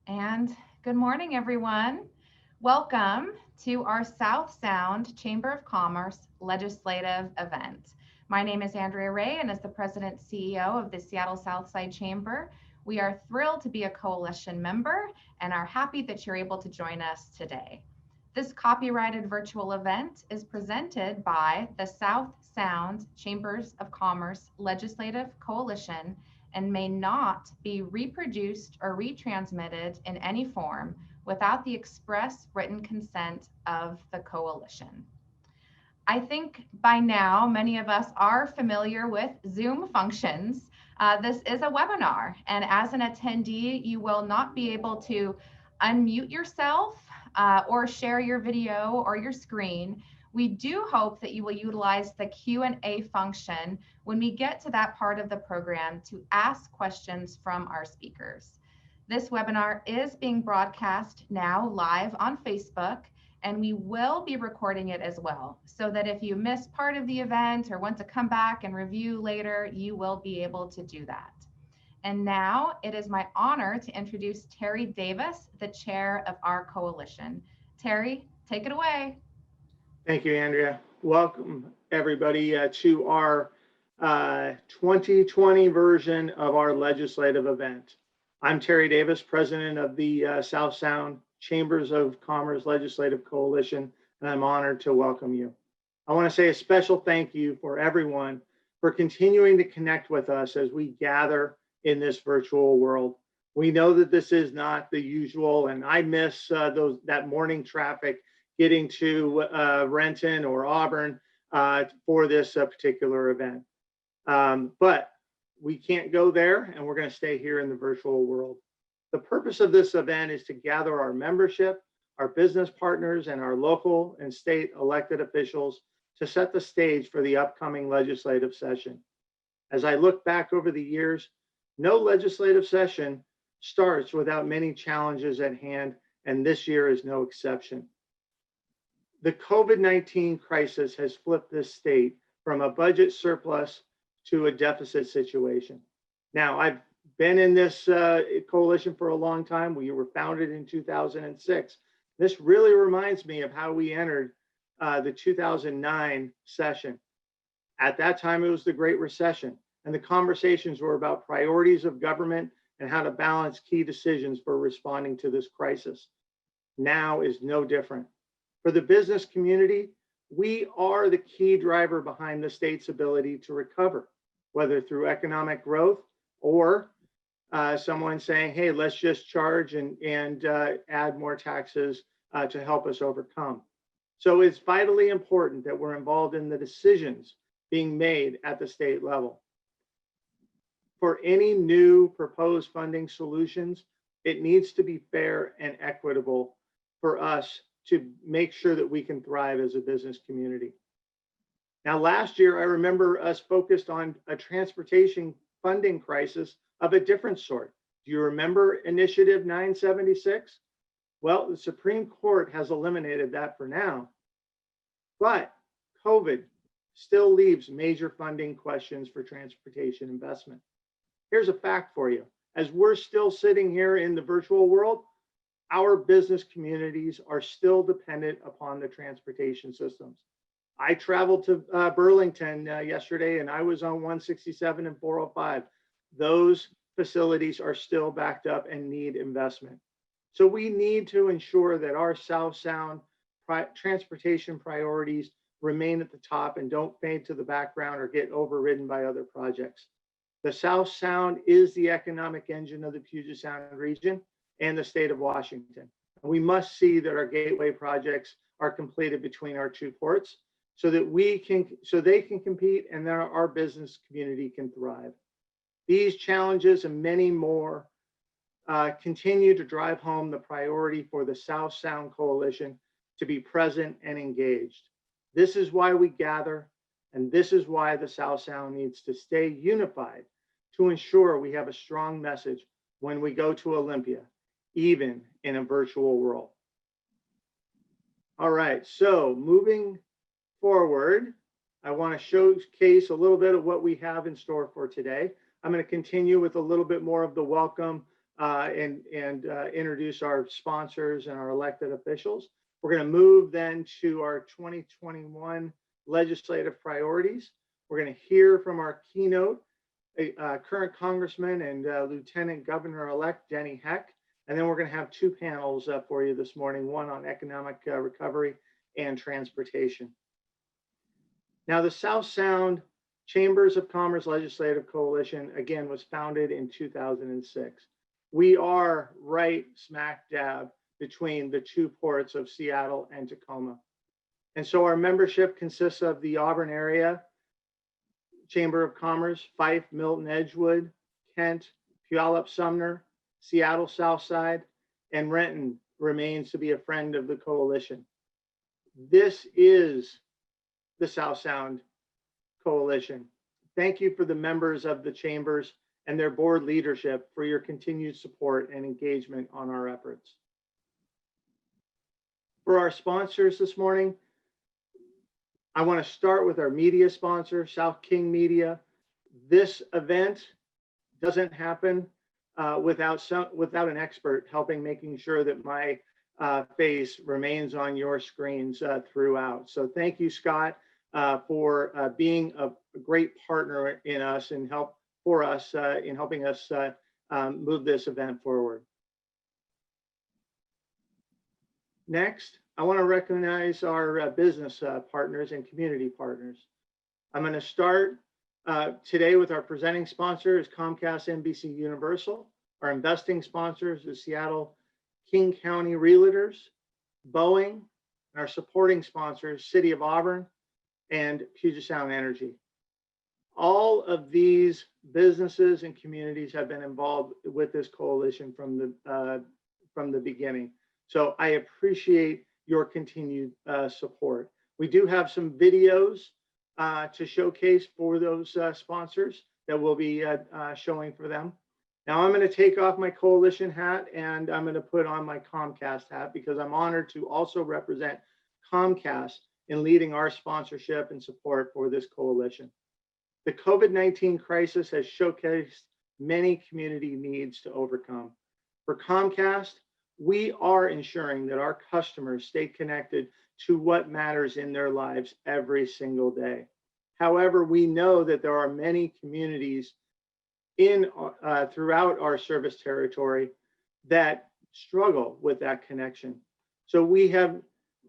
And good morning, everyone. Welcome to our South Sound Chamber of Commerce legislative event. My name is Andrea Ray, and as the President CEO of the Seattle Southside Chamber, we are thrilled to be a coalition member and are happy that you're able to join us today. This copyrighted virtual event is presented by the South Sound Chambers of Commerce Legislative Coalition and may not be reproduced or retransmitted in any form without the express written consent of the coalition. I think by now many of us are familiar with Zoom functions. This is a webinar, and as an attendee, you will not be able to unmute yourself or share your video or your screen. We do hope that you will utilize the Q&A function when we get to that part of the program to ask questions from our speakers. This webinar is being broadcast now live on Facebook, and we will be recording it as well, so that if you miss part of the event or want to come back and review later, you will be able to do that. And now it is my honor to introduce Terry Davis, the chair of our coalition. Terry, take it away. Thank you, Andrea. Welcome, everybody, to our 2020 version of our legislative event. I'm Terry Davis, president of the South Sound Chambers of Commerce Legislative Coalition, and I'm honored to welcome you. I want to say a special thank you for everyone for continuing to connect with us as we gather in this virtual world. We know that this is not the usual, and I miss that morning traffic getting to Renton or Auburn for this particular event. But we can't go there, and we're going to stay here in the virtual world. The purpose of this event is to gather our membership, our business partners, and our local and state elected officials to set the stage for the upcoming legislative session. As I look back over the years, no legislative session starts without many challenges at hand, and this year is no exception. The COVID-19 crisis has flipped this state from a budget surplus to a deficit situation. Now, I've been in this coalition for a long time. We were founded in 2006. This really reminds me of how we entered the 2009 session. At that time, it was the Great Recession, and the conversations were about priorities of government and how to balance key decisions for responding to this crisis. Now is no different. For the business community, we are the key driver behind the state's ability to recover, whether through economic growth or someone saying, hey, let's just charge and add more taxes to help us overcome. So it's vitally important that we're involved in the decisions being made at the state level. For any new proposed funding solutions, it needs to be fair and equitable for us to make sure that we can thrive as a business community. Now, last year, I remember us focused on a transportation funding crisis of a different sort. Do you remember Initiative 976? Well, the Supreme Court has eliminated that for now, but COVID still leaves major funding questions for transportation investment. Here's a fact for you. As we're still sitting here in the virtual world, our business communities are still dependent upon the transportation systems. I traveled to Burlington yesterday, and I was on 167 and 405. Those facilities are still backed up and need investment. So we need to ensure that our South Sound transportation priorities remain at the top and don't fade to the background or get overridden by other projects. The South Sound is the economic engine of the Puget Sound region and the state of Washington. We must see that our gateway projects are completed between our two ports so that they can compete and that our business community can thrive. These challenges and many more continue to drive home the priority for the South Sound Coalition to be present and engaged. This is why we gather, and this is why the South Sound needs to stay unified to ensure we have a strong message when we go to Olympia, even in a virtual world. All right, so moving forward, I want to showcase a little bit of what we have in store for today. I'm going to continue with a little bit more of the welcome and introduce our sponsors and our elected officials. We're going to move then to our 2021 legislative priorities. We're going to hear from our keynote, current Congressman and Lieutenant Governor-elect Denny Heck. And then we're going to have two panels for you this morning, one on economic recovery and transportation. Now, the South Sound Chambers of Commerce Legislative Coalition, again, was founded in 2006. We are right smack dab between the two ports of Seattle and Tacoma. And so our membership consists of the Auburn area Chamber of Commerce, Fife, Milton, Edgewood, Kent, Puyallup, Sumner, Seattle, Southside, and Renton remains to be a friend of the coalition. This is the South Sound Coalition. Thank you for the members of the chambers and their board leadership for your continued support and engagement on our efforts. For our sponsors this morning, I want to start with our media sponsor, South King Media. This event doesn't happen without an expert helping making sure that my face remains on your screens throughout. So thank you, Scott, for being a great partner in us and in helping us move this event forward. Next, I want to recognize our business partners and community partners. I'm going to start today with our presenting sponsor is Comcast NBC Universal. Our investing sponsors is Seattle King County Realtors, Boeing, and our supporting sponsors, City of Auburn and Puget Sound Energy. All of these businesses and communities have been involved with this coalition from the beginning. So I appreciate your continued support. We do have some videos to showcase for those sponsors that we'll be showing for them. Now I'm going to take off my coalition hat and I'm going to put on my Comcast hat because I'm honored to also represent Comcast in leading our sponsorship and support for this coalition. The COVID-19 crisis has showcased many community needs to overcome. For Comcast, we are ensuring that our customers stay connected to what matters in their lives every single day. However, we know that there are many communities throughout our service territory that struggle with that connection. So we have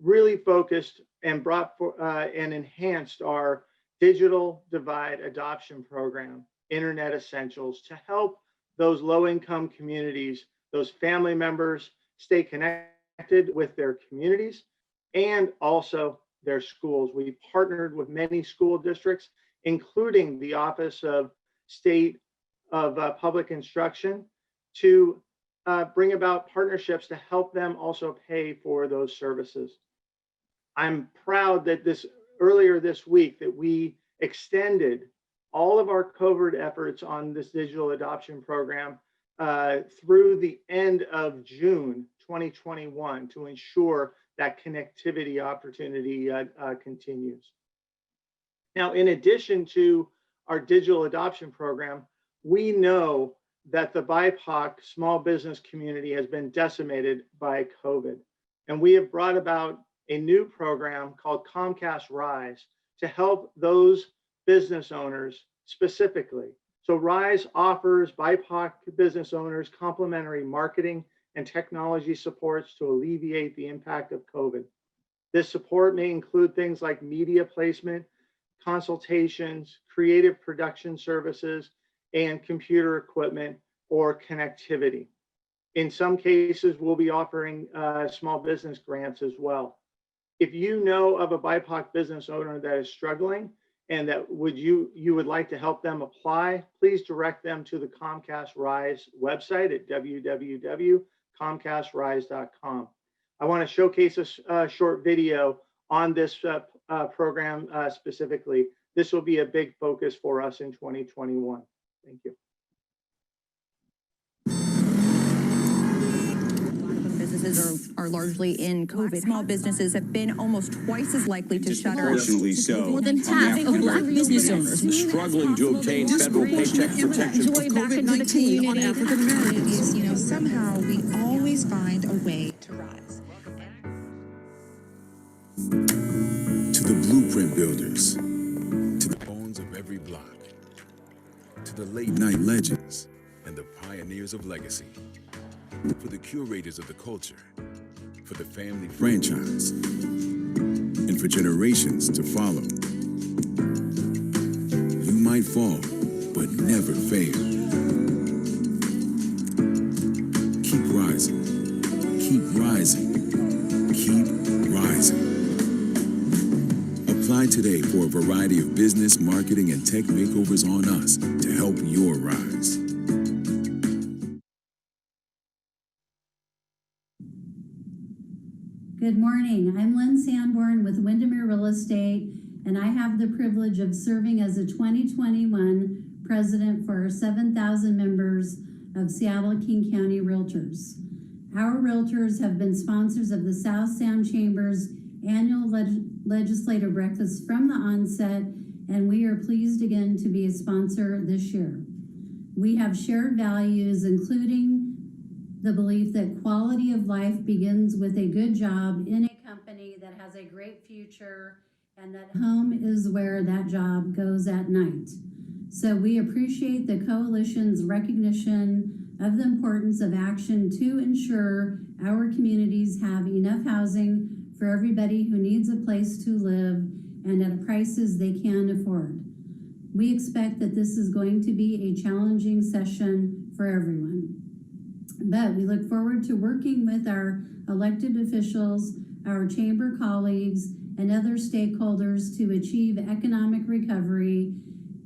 really focused and brought and enhanced our digital divide adoption program, Internet Essentials, to help those low-income communities, those family members, stay connected with their communities and also their schools. We partnered with many school districts, including the Office of State of Public Instruction, to bring about partnerships to help them also pay for those services. I'm proud that earlier this week that we extended all of our covert efforts on this digital adoption program through the end of June 2021 to ensure that connectivity opportunity continues. Now, in addition to our digital adoption program, we know that the BIPOC small business community has been decimated by COVID. And we have brought about a new program called Comcast Rise to help those business owners specifically. So Rise offers BIPOC business owners complimentary marketing and technology supports to alleviate the impact of COVID. This support may include things like media placement, consultations, creative production services, and computer equipment or connectivity. In some cases, we'll be offering small business grants as well. If you know of a BIPOC business owner that is struggling and that you would like to help them apply, please direct them to the Comcast Rise website at www.comcastrise.com. I want to showcase a short video on this program specifically. This will be a big focus for us in 2021. Thank you. Businesses businesses are largely in COVID. Small businesses have been almost twice as likely to shutter. Disproportionately so. More than half of Black business owners struggling to obtain federal paycheck protection. COVID-19 on African Americans. You know, somehow we always find a way to rise. To the blueprint builders, to the bones of every block, to the late night legends and the pioneers of legacy, for the curators of the culture, for the family franchise, and for generations to follow. You might fall, but never fail. Keep rising, keep rising, keep rising. Apply today for a variety of business, marketing, and tech makeovers on us to help your rise. Good morning. I'm Lynn Sanborn with Windermere Real Estate, and I have the privilege of serving as a 2021 president for our 7,000 members of Seattle King County Realtors. Our realtors have been sponsors of the South Sound Chamber's annual legislative breakfast from the onset, and we are pleased again to be a sponsor this year. We have shared values, including the belief that quality of life begins with a good job in a company that has a great future, and that home is where that job goes at night. So we appreciate the coalition's recognition of the importance of action to ensure our communities have enough housing for everybody who needs a place to live and at prices they can afford. We expect that this is going to be a challenging session for everyone. But we look forward to working with our elected officials, our chamber colleagues, and other stakeholders to achieve economic recovery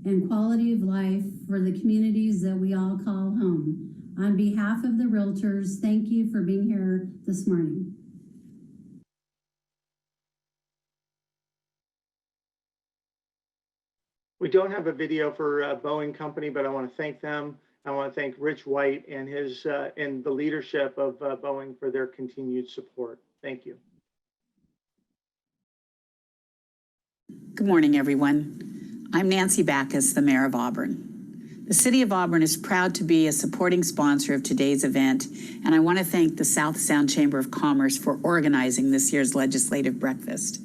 and quality of life for the communities that we all call home. On behalf of the realtors, thank you for being here this morning. We don't have a video for Boeing Company, but I want to thank them. I want to thank Rich White and his and the leadership of Boeing for their continued support. Thank you. Good morning, everyone. I'm Nancy Backus, the Mayor of Auburn. The City of Auburn is proud to be a supporting sponsor of today's event, and I want to thank the South Sound Chamber of Commerce for organizing this year's legislative breakfast.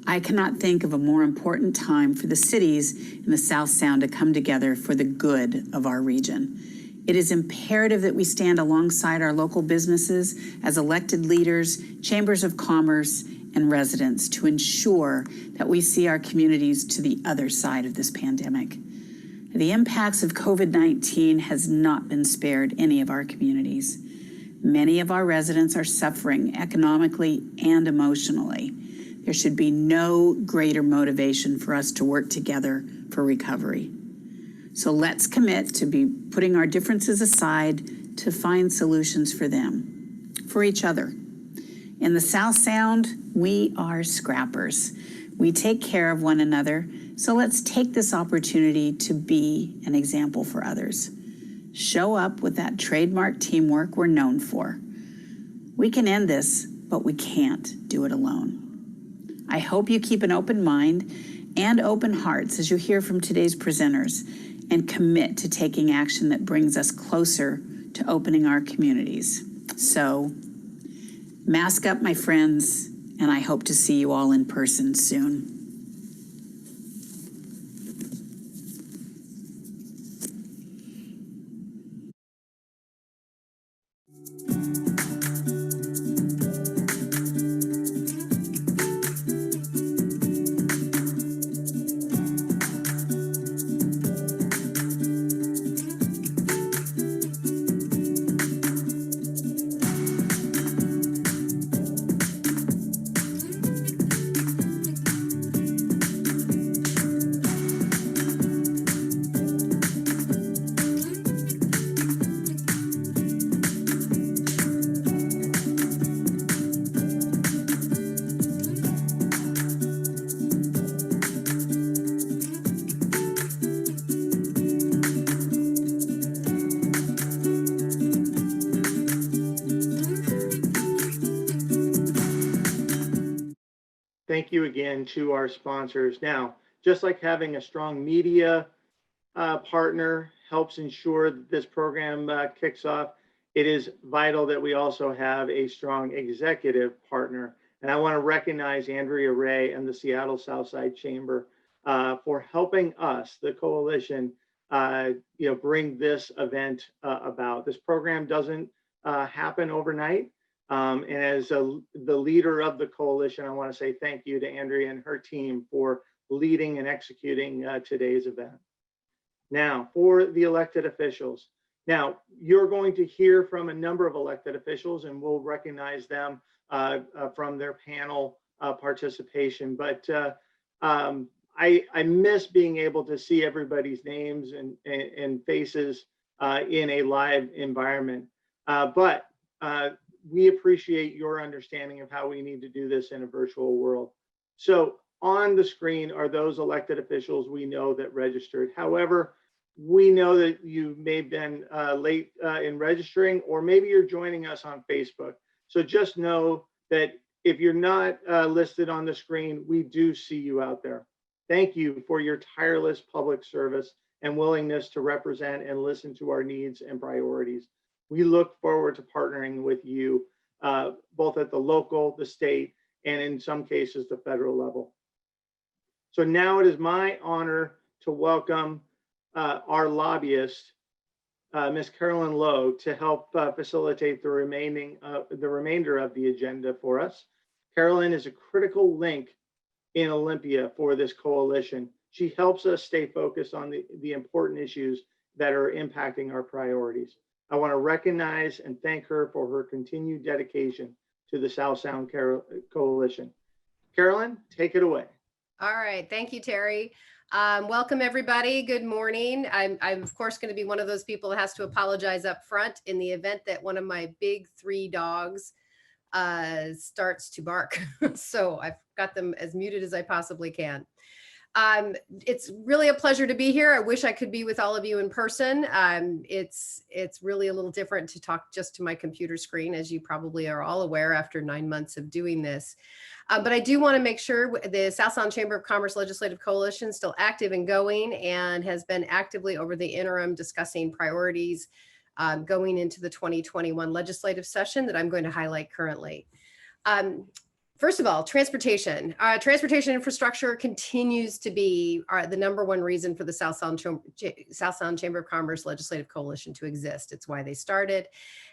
I cannot think of a more important time for the cities in the South Sound to come together for the good of our region. It is imperative that we stand alongside our local businesses as elected leaders, chambers of commerce, and residents to ensure that we see our communities to the other side of this pandemic. The impacts of COVID-19 has not been spared any of our communities. Many of our residents are suffering economically and emotionally. There should be no greater motivation for us to work together for recovery. So let's commit to be putting our differences aside to find solutions for them, for each other. In the South Sound, we are scrappers. We take care of one another, so let's take this opportunity to be an example for others. Show up with that trademark teamwork we're known for. We can end this, but we can't do it alone. I hope you keep an open mind and open hearts as you hear from today's presenters and commit to taking action that brings us closer to opening our communities. So, mask up, my friends, and I hope to see you all in person soon. thank you again to our sponsors. Now, just like having a strong media partner helps ensure that this program kicks off, it is vital that we also have a strong executive partner. And I want to recognize Andrea Ray and the Seattle Southside Chamber for helping us, the coalition, bring this event about. This program doesn't happen overnight. And as the leader of the coalition, I want to say thank you to Andrea and her team for leading and executing today's event. Now, for the elected officials. Now, you're going to hear from a number of elected officials, and we'll recognize them from their panel participation. But I miss being able to see everybody's names and faces in a live environment. But we appreciate your understanding of how we need to do this in a virtual world. So on the screen are those elected officials we know that registered. However, we know that you may have been late in registering, or maybe you're joining us on Facebook. So just know that if you're not listed on the screen, we do see you out there. Thank you for your tireless public service and willingness to represent and listen to our needs and priorities. We look forward to partnering with you both at the local, the state, and in some cases, the federal level. So now it is my honor to welcome our lobbyist, Ms. Carolyn Lowe, to help facilitate the remainder of the agenda for us. Carolyn is a critical link in Olympia for this coalition. She helps us stay focused on the important issues that are impacting our priorities. I want to recognize and thank her for her continued dedication to the South Sound Coalition. Carolyn, take it away. All right, thank you, Terry. Welcome everybody, good morning. I'm of course gonna be one of those people that has to apologize up front in the event that one of my big 3 dogs starts to bark. So I've got them as muted as I possibly can. It's really a pleasure to be here. I wish I could be with all of you in person. It's really a little different to talk just to my computer screen, as you probably are all aware after 9 months of doing this. But I do want to make sure the South Sound Chamber of Commerce Legislative Coalition is still active and going, and has been actively over the interim discussing priorities going into the 2021 legislative session that I'm going to highlight currently. First of all, transportation. Transportation infrastructure continues to be the #1 reason for the South Sound Chamber of Commerce Legislative Coalition to exist. It's why they started.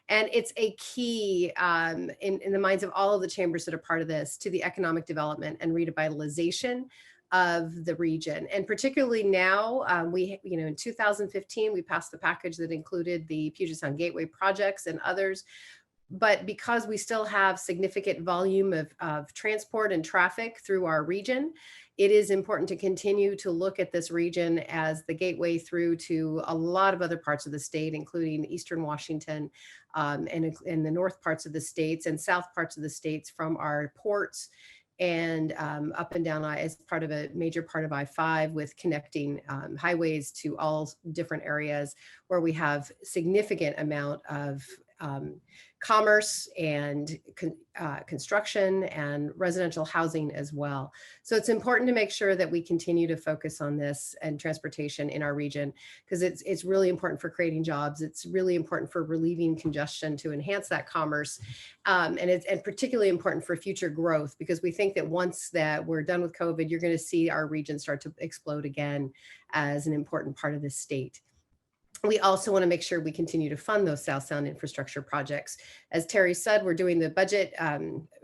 And it's a key in the minds of all of the chambers that are part of this to the economic development and revitalization of the region. And particularly now, in 2015, we passed the package that included the Puget Sound Gateway projects and others. But because we still have significant volume of transport and traffic through our region, it is important to continue to look at this region as the gateway through to a lot of other parts of the state, including Eastern Washington and in the north parts of the states and south parts of the states from our ports and up and down as part of a major part of I-5 with connecting highways to all different areas where we have significant amount of commerce and construction and residential housing as well. So it's important to make sure that we continue to focus on this and transportation in our region, because it's really important for creating jobs. It's really important for relieving congestion to enhance that commerce. And particularly important for future growth, because we think that once that we're done with COVID, you're going to see our region start to explode again as an important part of this state. We also want to make sure we continue to fund those South Sound infrastructure projects. As Terry said, we're doing the budget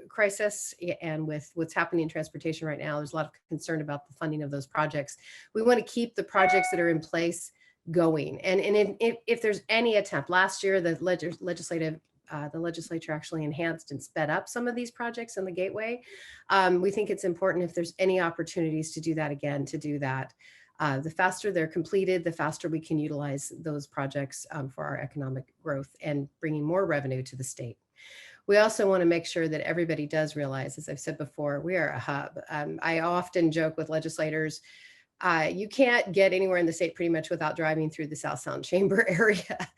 crisis, and with what's happening in transportation right now, there's a lot of concern about the funding of those projects. We want to keep the projects that are in place going. And if there's any attempt, last year, the legislature actually enhanced and sped up some of these projects in the gateway. We think it's important, if there's any opportunities to do that again, to do that. The faster they're completed, the faster we can utilize those projects for our economic growth and bringing more revenue to the state. We also want to make sure that everybody does realize, as I've said before, we are a hub. I often joke with legislators You can't get anywhere in the state pretty much without driving through the South Sound Chamber area.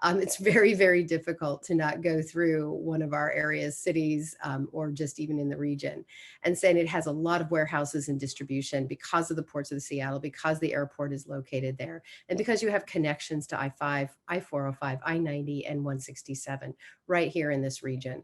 It's very, very difficult to not go through one of our areas, cities, or just even in the region. And saying it has a lot of warehouses and distribution because of the ports of Seattle, because the airport is located there, and because you have connections to I-5, I-405, I-90, and 167 right here in this region.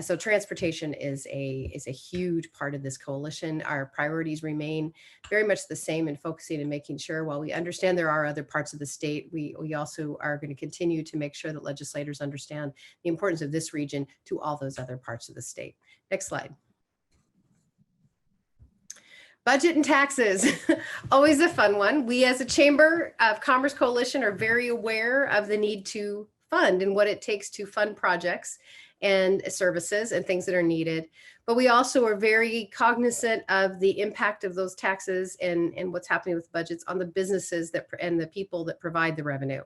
So transportation is a huge part of this coalition. Our priorities remain very much the same in focusing and making sure, while we understand there are other parts of the state, we also are going to continue to make sure that legislators understand the importance of this region to all those other parts of the state. Next slide. Budget and taxes, always a fun one. We as a Chamber of Commerce Coalition are very aware of the need to fund and what it takes to fund projects and services and things that are needed. But we also are very cognizant of the impact of those taxes and what's happening with budgets on the businesses and the people that provide the revenue.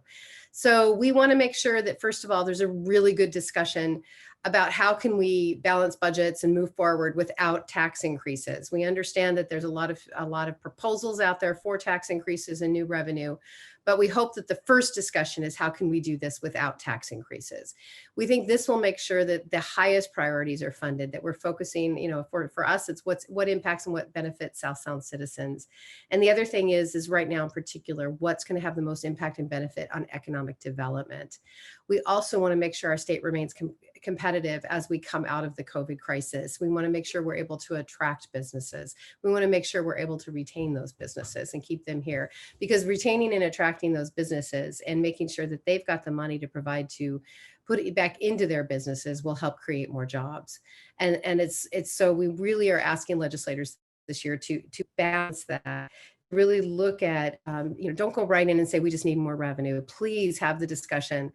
So we want to make sure that, first of all, there's a really good discussion about how can we balance budgets and move forward without tax increases. We understand that there's a lot of proposals out there for tax increases and new revenue, but we hope that the first discussion is how can we do this without tax increases. We think this will make sure that the highest priorities are funded, that we're focusing, for us, it's what impacts and what benefits South Sound citizens. And the other thing is right now in particular, what's going to have the most impact and benefit on economic development. We also want to make sure our state remains competitive as we come out of the COVID crisis. We want to make sure we're able to attract businesses. We want to make sure we're able to retain those businesses and keep them here, because retaining and attracting those businesses and making sure that they've got the money to provide to put it back into their businesses will help create more jobs. And it's so we really are asking legislators this year to balance that. Really look at, don't go right in and say, we just need more revenue. Please have the discussion,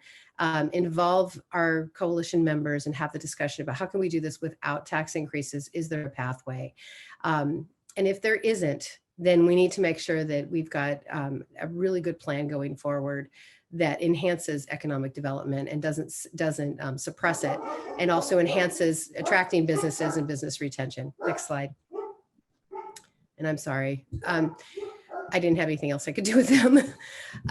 involve our coalition members and have the discussion about how can we do this without tax increases? Is there a pathway? And if there isn't, then we need to make sure that we've got a really good plan going forward that enhances economic development and doesn't suppress it, and also enhances attracting businesses and business retention. Next slide. And I'm sorry, I didn't have anything else I could do with them.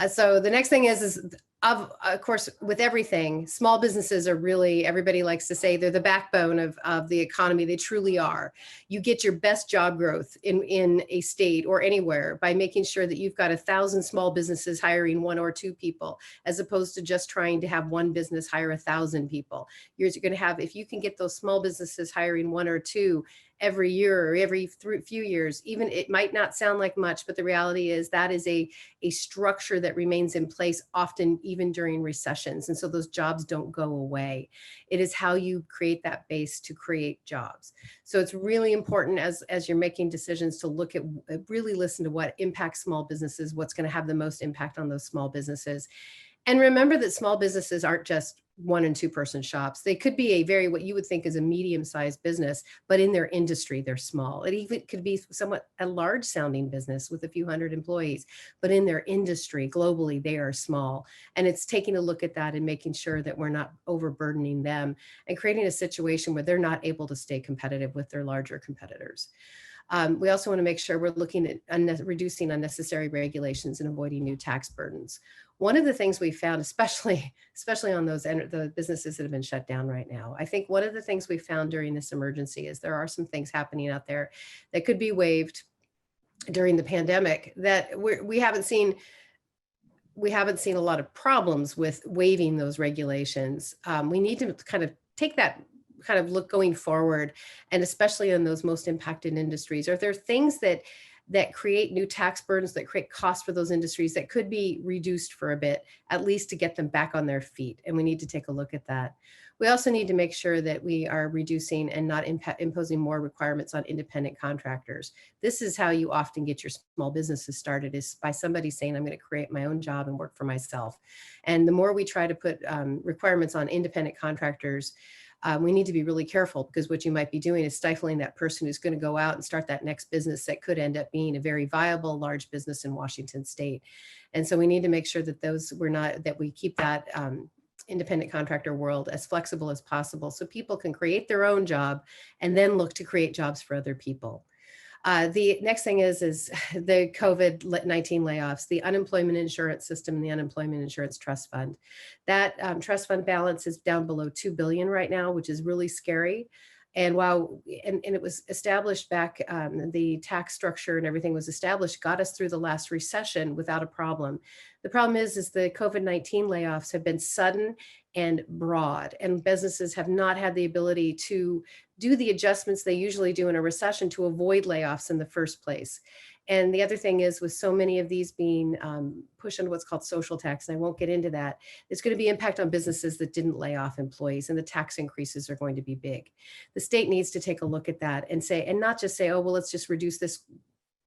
So the next thing is of course, with everything, small businesses are really, everybody likes to say they're the backbone of the economy. They truly are. You get your best job growth in a state or anywhere by making sure that you've got 1,000 small businesses hiring 1 or 2 people, as opposed to just trying to have one business hire 1,000 people. You're going to have, if you can get those small businesses hiring 1 or 2 every year or every few years, even it might not sound like much, but the reality is that is a structure that remains in place often even during recessions. And so those jobs don't go away. It is how you create that base to create jobs. So it's really important as you're making decisions to look at, really listen to what impacts small businesses, what's going to have the most impact on those small businesses. And remember that small businesses aren't just 1 and 2 person shops. They could be a very, what you would think is a medium-sized business, but in their industry, they're small. It even could be somewhat a large sounding business with a few hundred employees, but in their industry, globally, they are small. And it's taking a look at that and making sure that we're not overburdening them and creating a situation where they're not able to stay competitive with their larger competitors. We also want to make sure we're looking at reducing unnecessary regulations and avoiding new tax burdens. One of the things we found, especially on the businesses that have been shut down right now, I think one of the things we found during this emergency is there are some things happening out there that could be waived during the pandemic that we haven't seen a lot of problems with waiving those regulations. We need to kind of take that kind of look going forward, and especially in those most impacted industries. Are there things that create new tax burdens, that create costs for those industries that could be reduced for a bit, at least to get them back on their feet? And we need to take a look at that. We also need to make sure that we are reducing and not imposing more requirements on independent contractors. This is how you often get your small businesses started, is by somebody saying, I'm going to create my own job and work for myself. And the more we try to put requirements on independent contractors, we need to be really careful, because what you might be doing is stifling that person who's going to go out and start that next business that could end up being a very viable large business in Washington state. And so we need to make sure that we keep that independent contractor world as flexible as possible, so people can create their own job and then look to create jobs for other people. The next thing is the COVID-19 layoffs, the unemployment insurance system, and the unemployment insurance trust fund. That trust fund balance is down below $2 billion right now, which is really scary. And while it was established back, the tax structure and everything was established, got us through the last recession without a problem. The problem is the COVID-19 layoffs have been sudden and broad, and businesses have not had the ability to do the adjustments they usually do in a recession to avoid layoffs in the first place. And the other thing is, with so many of these being pushed into what's called social tax, and I won't get into that, it's going to be impact on businesses that didn't lay off employees, and the tax increases are going to be big. The state needs to take a look at that and say, and not just say, oh, well, let's just reduce this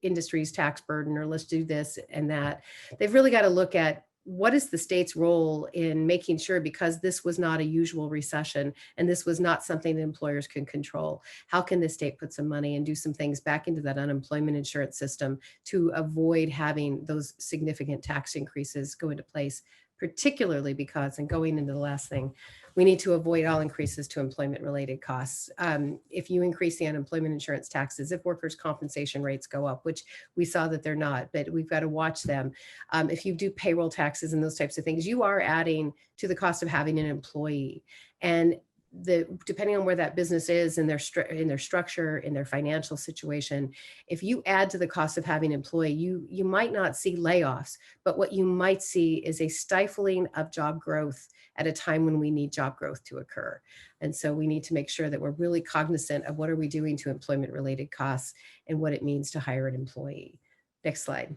industry's tax burden, or let's do this and that. They've really got to look at what is the state's role in making sure, because this was not a usual recession and this was not something that employers can control, how can the state put some money and do some things back into that unemployment insurance system to avoid having those significant tax increases go into place, particularly because, and going into the last thing, we need to avoid all increases to employment related costs. If you increase the unemployment insurance taxes, if workers' compensation rates go up, which we saw that they're not, but we've got to watch them. If you do payroll taxes and those types of things, you are adding to the cost of having an employee. And depending on where that business is in their structure, in their financial situation, if you add to the cost of having an employee, you might not see layoffs, but what you might see is a stifling of job growth at a time when we need job growth to occur. And so we need to make sure that we're really cognizant of what are we doing to employment related costs and what it means to hire an employee. Next slide.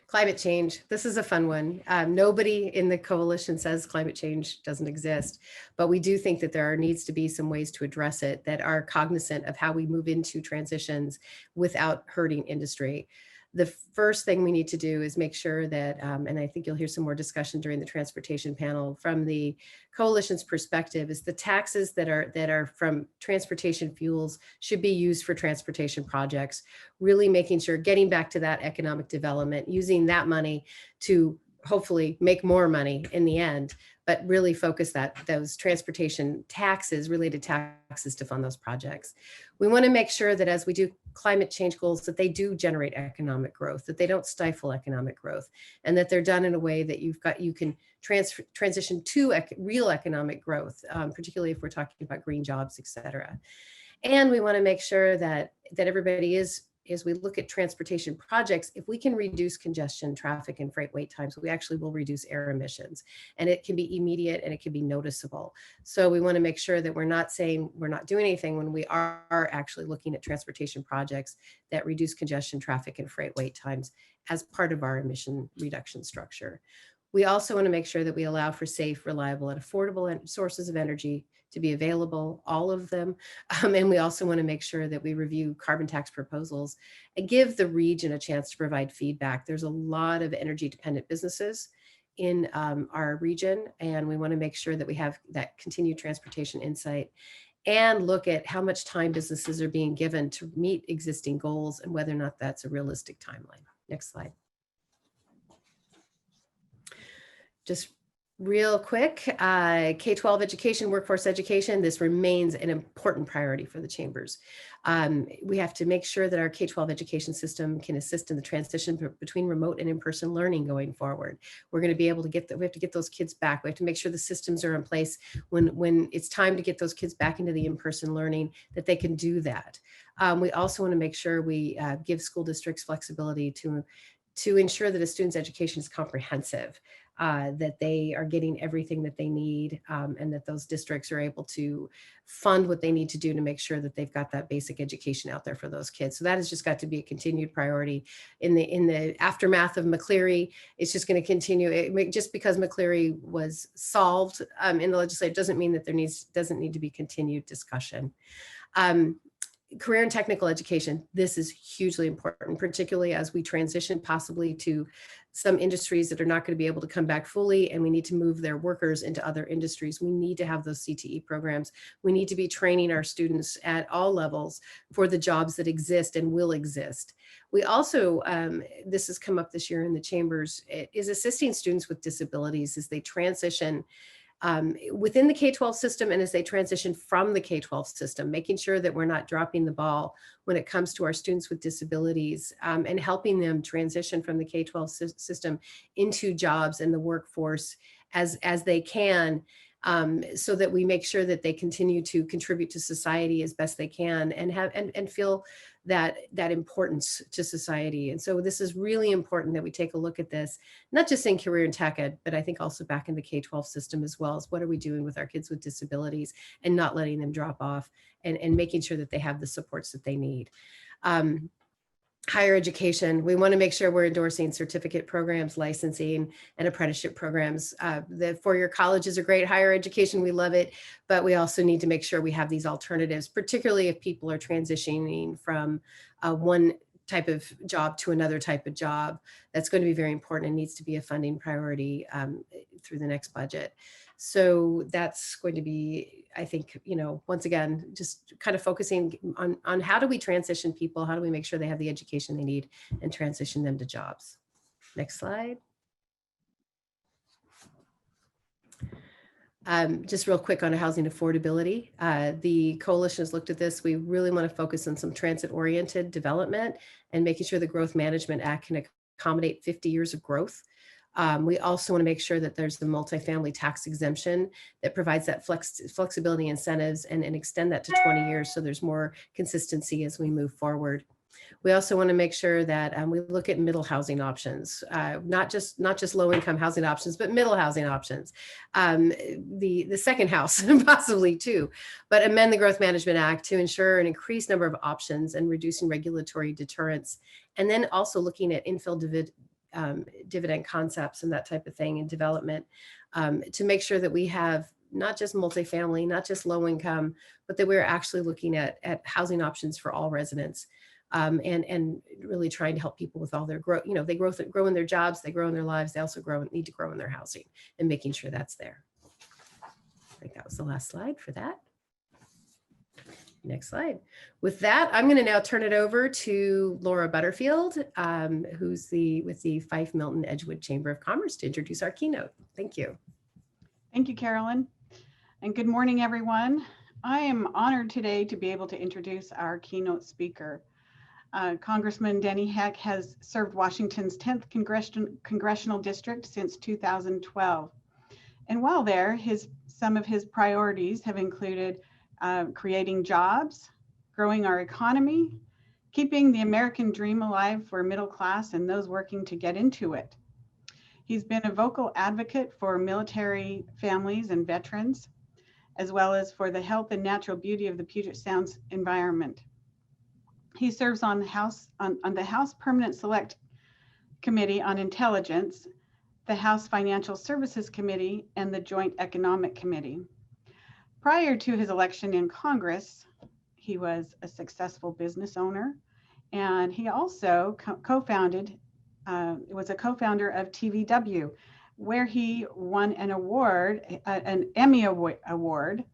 Climate change. This is a fun one. Nobody in the coalition says climate change doesn't exist, but we do think that there needs to be some ways to address it that are cognizant of how we move into transitions without hurting industry. The first thing we need to do is make sure that, and I think you'll hear some more discussion during the transportation panel from the coalition's perspective, is the taxes that are from transportation fuels should be used for transportation projects, really making sure, getting back to that economic development, using that money to hopefully make more money in the end, but really focus those transportation taxes, related taxes, to fund those projects. We want to make sure that as we do climate change goals, that they do generate economic growth, that they don't stifle economic growth, and that they're done in a way that you can transition to real economic growth, particularly if we're talking about green jobs, et cetera. And we want to make sure that everybody is, as we look at transportation projects, if we can reduce congestion, traffic, and freight wait times, we actually will reduce air emissions. And it can be immediate and it can be noticeable. So we want to make sure that we're not saying we're not doing anything when we are actually looking at transportation projects that reduce congestion, traffic, and freight wait times as part of our emission reduction structure. We also want to make sure that we allow for safe, reliable, and affordable sources of energy to be available, all of them. And we also want to make sure that we review carbon tax proposals and give the region a chance to provide feedback. There's a lot of energy dependent businesses in our region, and we want to make sure that we have that continued transportation insight and look at how much time businesses are being given to meet existing goals and whether or not that's a realistic timeline. Next slide. Just real quick, K-12 education, workforce education, this remains an important priority for the chambers. We have to make sure that our K-12 education system can assist in the transition between remote and in-person learning going forward. We're going to be able to we have to get those kids back. We have to make sure the systems are in place when it's time to get those kids back into the in-person learning, that they can do that. We also want to make sure we give school districts flexibility to ensure that a student's education is comprehensive, that they are getting everything that they need, and that those districts are able to fund what they need to do to make sure that they've got that basic education out there for those kids. So that has just got to be a continued priority. In the aftermath of McCleary, it's just going to continue. Just because McCleary was solved in the legislature doesn't mean that there doesn't need to be continued discussion. Career and technical education, this is hugely important, particularly as we transition possibly to some industries that are not going to be able to come back fully, and we need to move their workers into other industries. We need to have those CTE programs. We need to be training our students at all levels for the jobs that exist and will exist. We also, this has come up this year in the chambers, is assisting students with disabilities as they transition within the K-12 system and as they transition from the K-12 system, making sure that we're not dropping the ball when it comes to our students with disabilities, and helping them transition from the K-12 system into jobs in the workforce as they can, so that we make sure that they continue to contribute to society as best they can and have and feel that importance to society. And so this is really important that we take a look at this, not just in career and tech ed, but I think also back in the K-12 system as well, as what are we doing with our kids with disabilities and not letting them drop off, and making sure that they have the supports that they need. Higher education, we want to make sure we're endorsing certificate programs, licensing, and apprenticeship programs. The four-year colleges are great. Higher education, we love it, but we also need to make sure we have these alternatives, particularly if people are transitioning from one type of job to another type of job. That's going to be very important and needs to be a funding priority through the next budget. So that's going to be, I think, once again, just kind of focusing on how do we transition people? How do we make sure they have the education they need and transition them to jobs? Next slide. Just real quick on housing affordability. The coalition has looked at this. We really want to focus on some transit-oriented development and making sure the Growth Management Act can accommodate 50 years of growth. We also want to make sure that there's the multifamily tax exemption that provides that flexibility incentives and extend that to 20 years so there's more consistency as we move forward. We also want to make sure that we look at middle housing options, not just low-income housing options, but middle housing options, the second house possibly too, but amend the Growth Management Act to ensure an increased number of options and reducing regulatory deterrence, and then also looking at infill dividend concepts and that type of thing in development, to make sure that we have not just multifamily, not just low income, but that we're actually looking at housing options for all residents, and really trying to help people with all their growth. They grow in their jobs, they grow in their lives, they also need to grow in their housing, and making sure that's there. I think that was the last slide for that. Next slide. With that, I'm going to now turn it over to Laura Butterfield, who's with the Fife Milton Edgewood Chamber of Commerce, to introduce our keynote. Thank you. Thank you, Carolyn. And good morning, everyone. I am honored today to be able to introduce our keynote speaker. Congressman Denny Heck has served Washington's 10th congressional district since 2012. And while there, some of his priorities have included creating jobs, growing our economy, keeping the American dream alive for middle class and those working to get into it. He's been a vocal advocate for military families and veterans, as well as for the health and natural beauty of the Puget Sound environment. He serves on the House Permanent Select Committee on Intelligence, the House Financial Services Committee, and the Joint Economic Committee. Prior to his election in Congress, he was a successful business owner, and he also was a co-founder of TVW, where he won an award, an Emmy Award,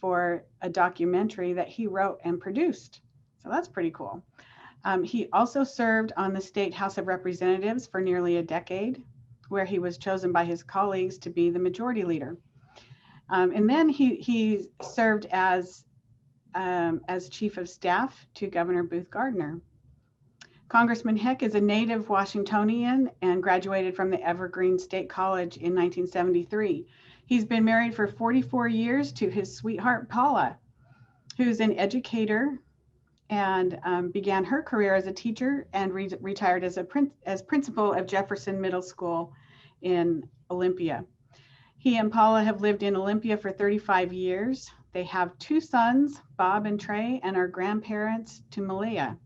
for a documentary that he wrote and produced. So that's pretty cool. He also served on the State House of Representatives for nearly a decade, where he was chosen by his colleagues to be the majority leader. And then he served as chief of staff to Governor Booth Gardner. Congressman Heck is a native Washingtonian and graduated from the Evergreen State College in 1973. He's been married for 44 years to his sweetheart, Paula, who's an educator and began her career as a teacher and retired as principal of Jefferson Middle School in Olympia. He and Paula have lived in Olympia for 35 years. They have two sons, Bob and Trey, and are grandparents to Malia.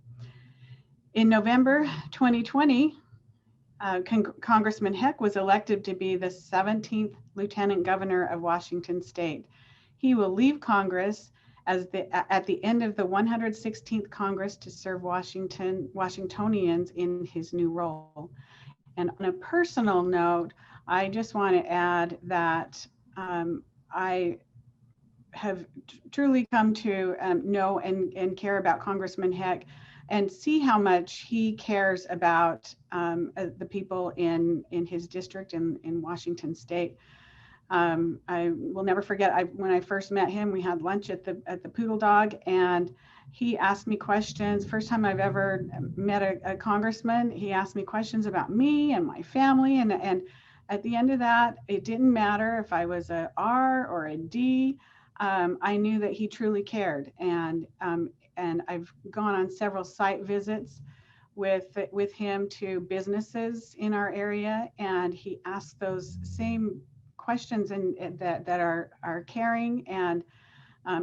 In November 2020, Congressman Heck was elected to be the 17th Lieutenant Governor of Washington State. He will leave Congress at the end of the 116th Congress to serve Washingtonians in his new role. And on a personal note, I just want to add that I have truly come to know and care about Congressman Heck and see how much he cares about the people in his district in Washington State. I will never forget, when I first met him, we had lunch at the Poodle Dog, and he asked me questions. First time I've ever met a congressman, he asked me questions about me and my family. And at the end of that, it didn't matter if I was a R or a D. I knew that he truly cared. And I've gone on several site visits with him to businesses in our area, and he asked those same questions and that are caring and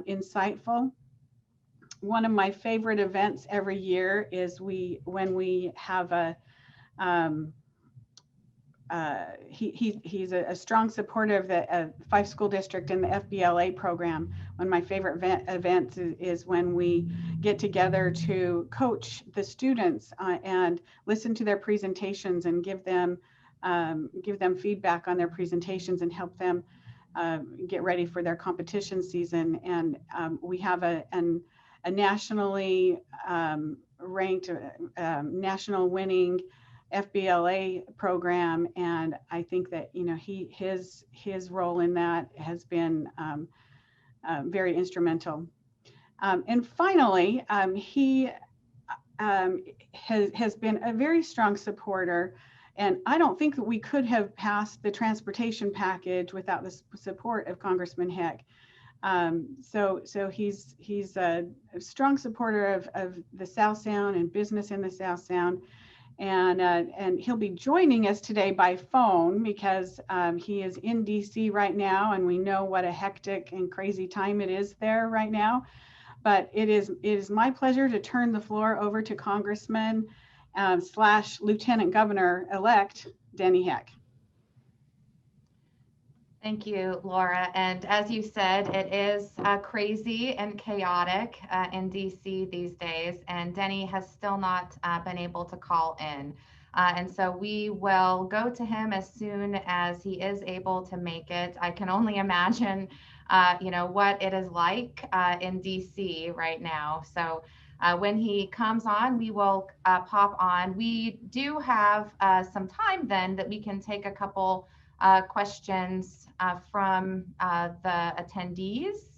insightful. One of my favorite events every year is when we have a he's a strong supporter of the 5 school district in the FBLA program. One of my favorite events is when we get together to coach the students and listen to their presentations and give them feedback on their presentations and help them get ready for their competition season. And we have a nationally ranked, national winning FBLA program, and I think that his role in that has been very instrumental. And finally, he has been a very strong supporter, and I don't think that we could have passed the transportation package without the support of Congressman Heck. So he's a strong supporter of the South Sound and business in the South Sound. And he'll be joining us today by phone because he is in DC right now, and we know what a hectic and crazy time it is there right now. But it is my pleasure to turn the floor over to Congressman / Lieutenant Governor-elect Denny Heck. Thank you, Laura. And as you said, it is crazy and chaotic in DC these days, and Denny has still not been able to call in. And so we will go to him as soon as he is able to make it. I can only imagine, what it is like in DC right now. So when he comes on, we will pop on. We do have some time then that we can take a couple questions from the attendees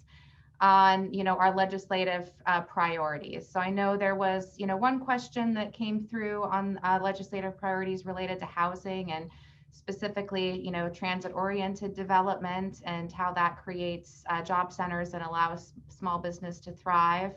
on, our legislative priorities. So I know there was, one question that came through on legislative priorities related to housing and specifically, transit-oriented development and how that creates job centers and allows small business to thrive.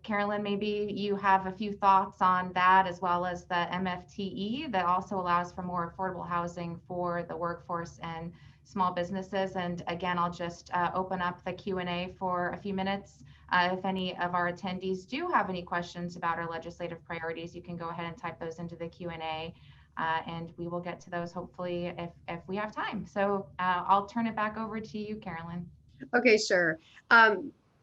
Carolyn, maybe you have a few thoughts on that, as well as the MFTE that also allows for more affordable housing for the workforce and small businesses. And again, I'll just open up the Q&A for a few minutes. If any of our attendees do have any questions about our legislative priorities, you can go ahead and type those into the Q&A, and we will get to those hopefully if we have time. So I'll turn it back over to you, Carolyn. Okay, sure.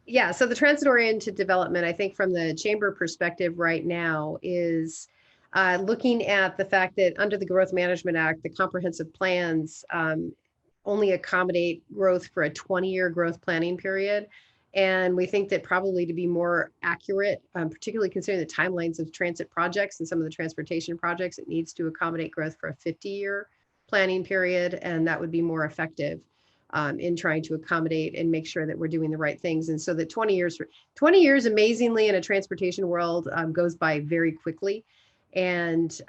Yeah, so the transit-oriented development, I think from the chamber perspective right now is looking at the fact that under the Growth Management Act, the comprehensive plans only accommodate growth for a 20-year growth planning period. And we think that probably to be more accurate, particularly considering the timelines of transit projects and some of the transportation projects, it needs to accommodate growth for a 50-year planning period, and that would be more effective in trying to accommodate and make sure that we're doing the right things. And so that 20 years amazingly in a transportation world goes by very quickly, and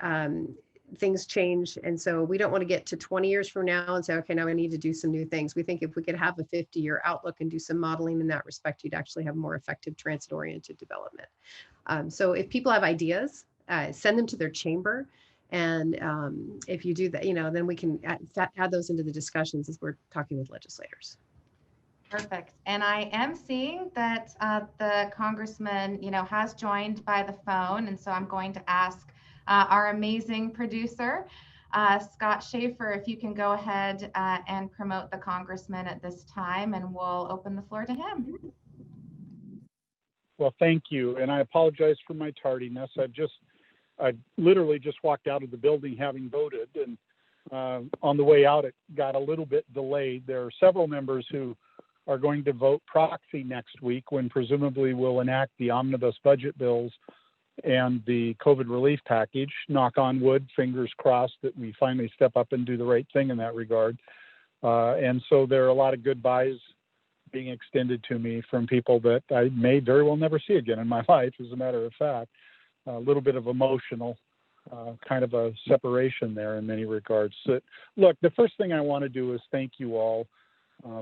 things change. And so we don't want to get to 20 years from now and say, okay, now we need to do some new things. We think if we could have a 50-year outlook and do some modeling in that respect, you'd actually have more effective transit-oriented development. So if people have ideas, send them to their chamber. And if you do that, then we can add those into the discussions as we're talking with legislators. Perfect. And I am seeing that the congressman, has joined by the phone. And so I'm going to ask our amazing producer, Scott Schaefer, if you can go ahead and promote the congressman at this time, and we'll open the floor to him. Well, thank you. And I apologize for my tardiness. I literally just walked out of the building having voted, and on the way out, it got a little bit delayed. There are several members who are going to vote proxy next week when presumably we'll enact the omnibus budget bills and the COVID relief package. Knock on wood, fingers crossed that we finally step up and do the right thing in that regard. And so there are a lot of goodbyes being extended to me from people that I may very well never see again in my life, as a matter of fact. A little bit of emotional kind of a separation there in many regards. So, look, the first thing I want to do is thank you all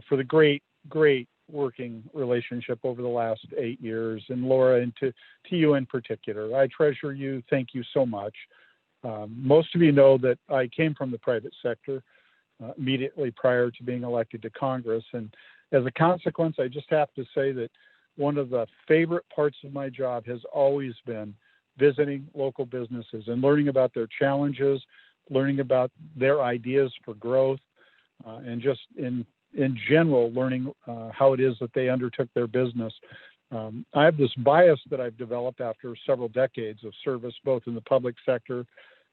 for the great working relationship over the last 8 years. And Laura, and to you in particular, I treasure you. Thank you so much. Most of you know that I came from the private sector immediately prior to being elected to Congress. And as a consequence, I just have to say that one of the favorite parts of my job has always been visiting local businesses and learning about their challenges, learning about their ideas for growth, and just in general, learning how it is that they undertook their business. I have this bias that I've developed after several decades of service, both in the public sector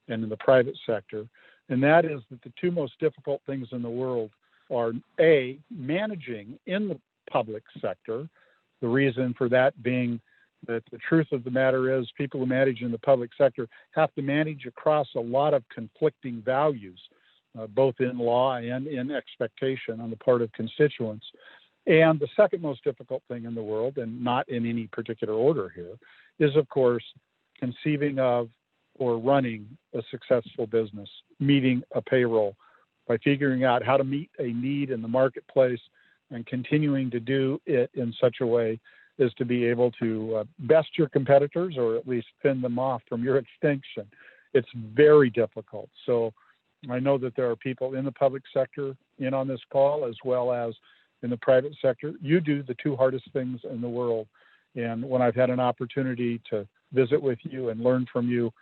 and in the private sector. And that is that the two most difficult things in the world are A, managing in the public sector. The reason for that being that the truth of the matter is people who manage in the public sector have to manage across a lot of conflicting values, both in law and in expectation on the part of constituents. And the second most difficult thing in the world, and not in any particular order here, is of course conceiving of or running a successful business, meeting a payroll, by figuring out how to meet a need in the marketplace and continuing to do it in such a way as to be able to best your competitors or at least fend them off from your extinction. It's very difficult. So I know that there are people in the public sector in on this call as well as in the private sector. You do the two hardest things in the world. And when I've had an opportunity to visit with you and learn from you,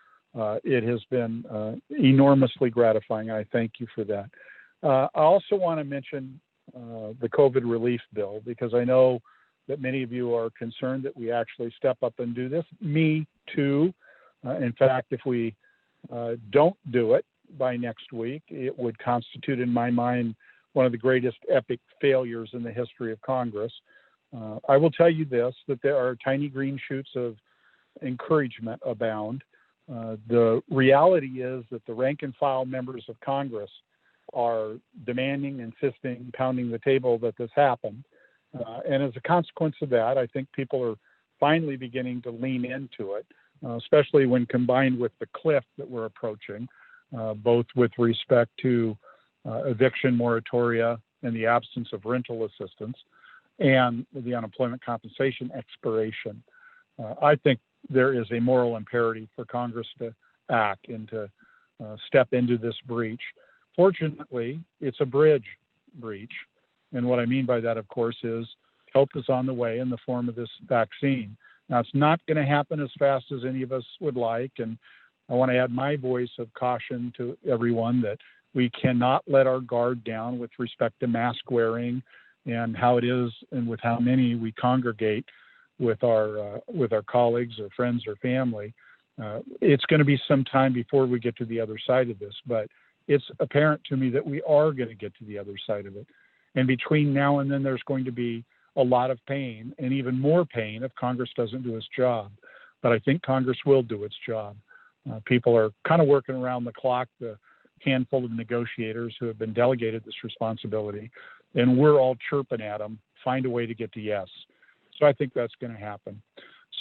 it has been enormously gratifying. I thank you for that. I also want to mention the COVID relief bill, because I know that many of you are concerned that we actually step up and do this. Me too. In fact, if we don't do it by next week, it would constitute, in my mind, one of the greatest epic failures in the history of Congress. I will tell you this, that there are tiny green shoots of encouragement abound. The reality is that the rank and file members of Congress are demanding, insisting, pounding the table that this happen. And as a consequence of that, I think people are finally beginning to lean into it, especially when combined with the cliff that we're approaching, both with respect to eviction moratoria and the absence of rental assistance and the unemployment compensation expiration. I think there is a moral imperative for Congress to act and to step into this breach. Fortunately, it's a bridge breach. And what I mean by that, of course, is help is on the way in the form of this vaccine. Now, it's not going to happen as fast as any of us would like. And I want to add my voice of caution to everyone that we cannot let our guard down with respect to mask wearing and how it is and with how many we congregate with our colleagues or friends or family. It's going to be some time before we get to the other side of this, but it's apparent to me that we are going to get to the other side of it. And between now and then, there's going to be a lot of pain, and even more pain if Congress doesn't do its job. But I think Congress will do its job. People are kind of working around the clock, the handful of negotiators who have been delegated this responsibility, and we're all chirping at them, find a way to get to yes. So I think that's going to happen.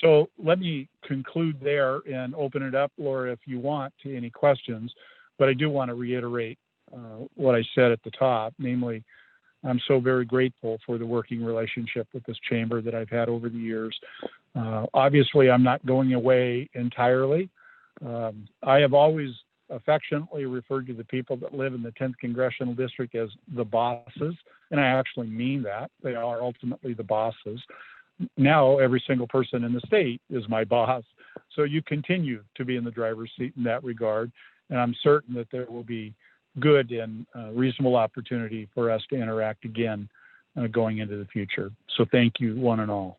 So let me conclude there and open it up, Laura, if you want, to any questions. But I do want to reiterate what I said at the top, namely, I'm so very grateful for the working relationship with this chamber that I've had over the years. Obviously, I'm not going away entirely. I have always affectionately referred to the people that live in the 10th Congressional District as the bosses, and I actually mean that. They are ultimately the bosses. Now, every single person in the state is my boss. So you continue to be in the driver's seat in that regard, and I'm certain that there will be good and reasonable opportunity for us to interact again going into the future. So thank you, one and all.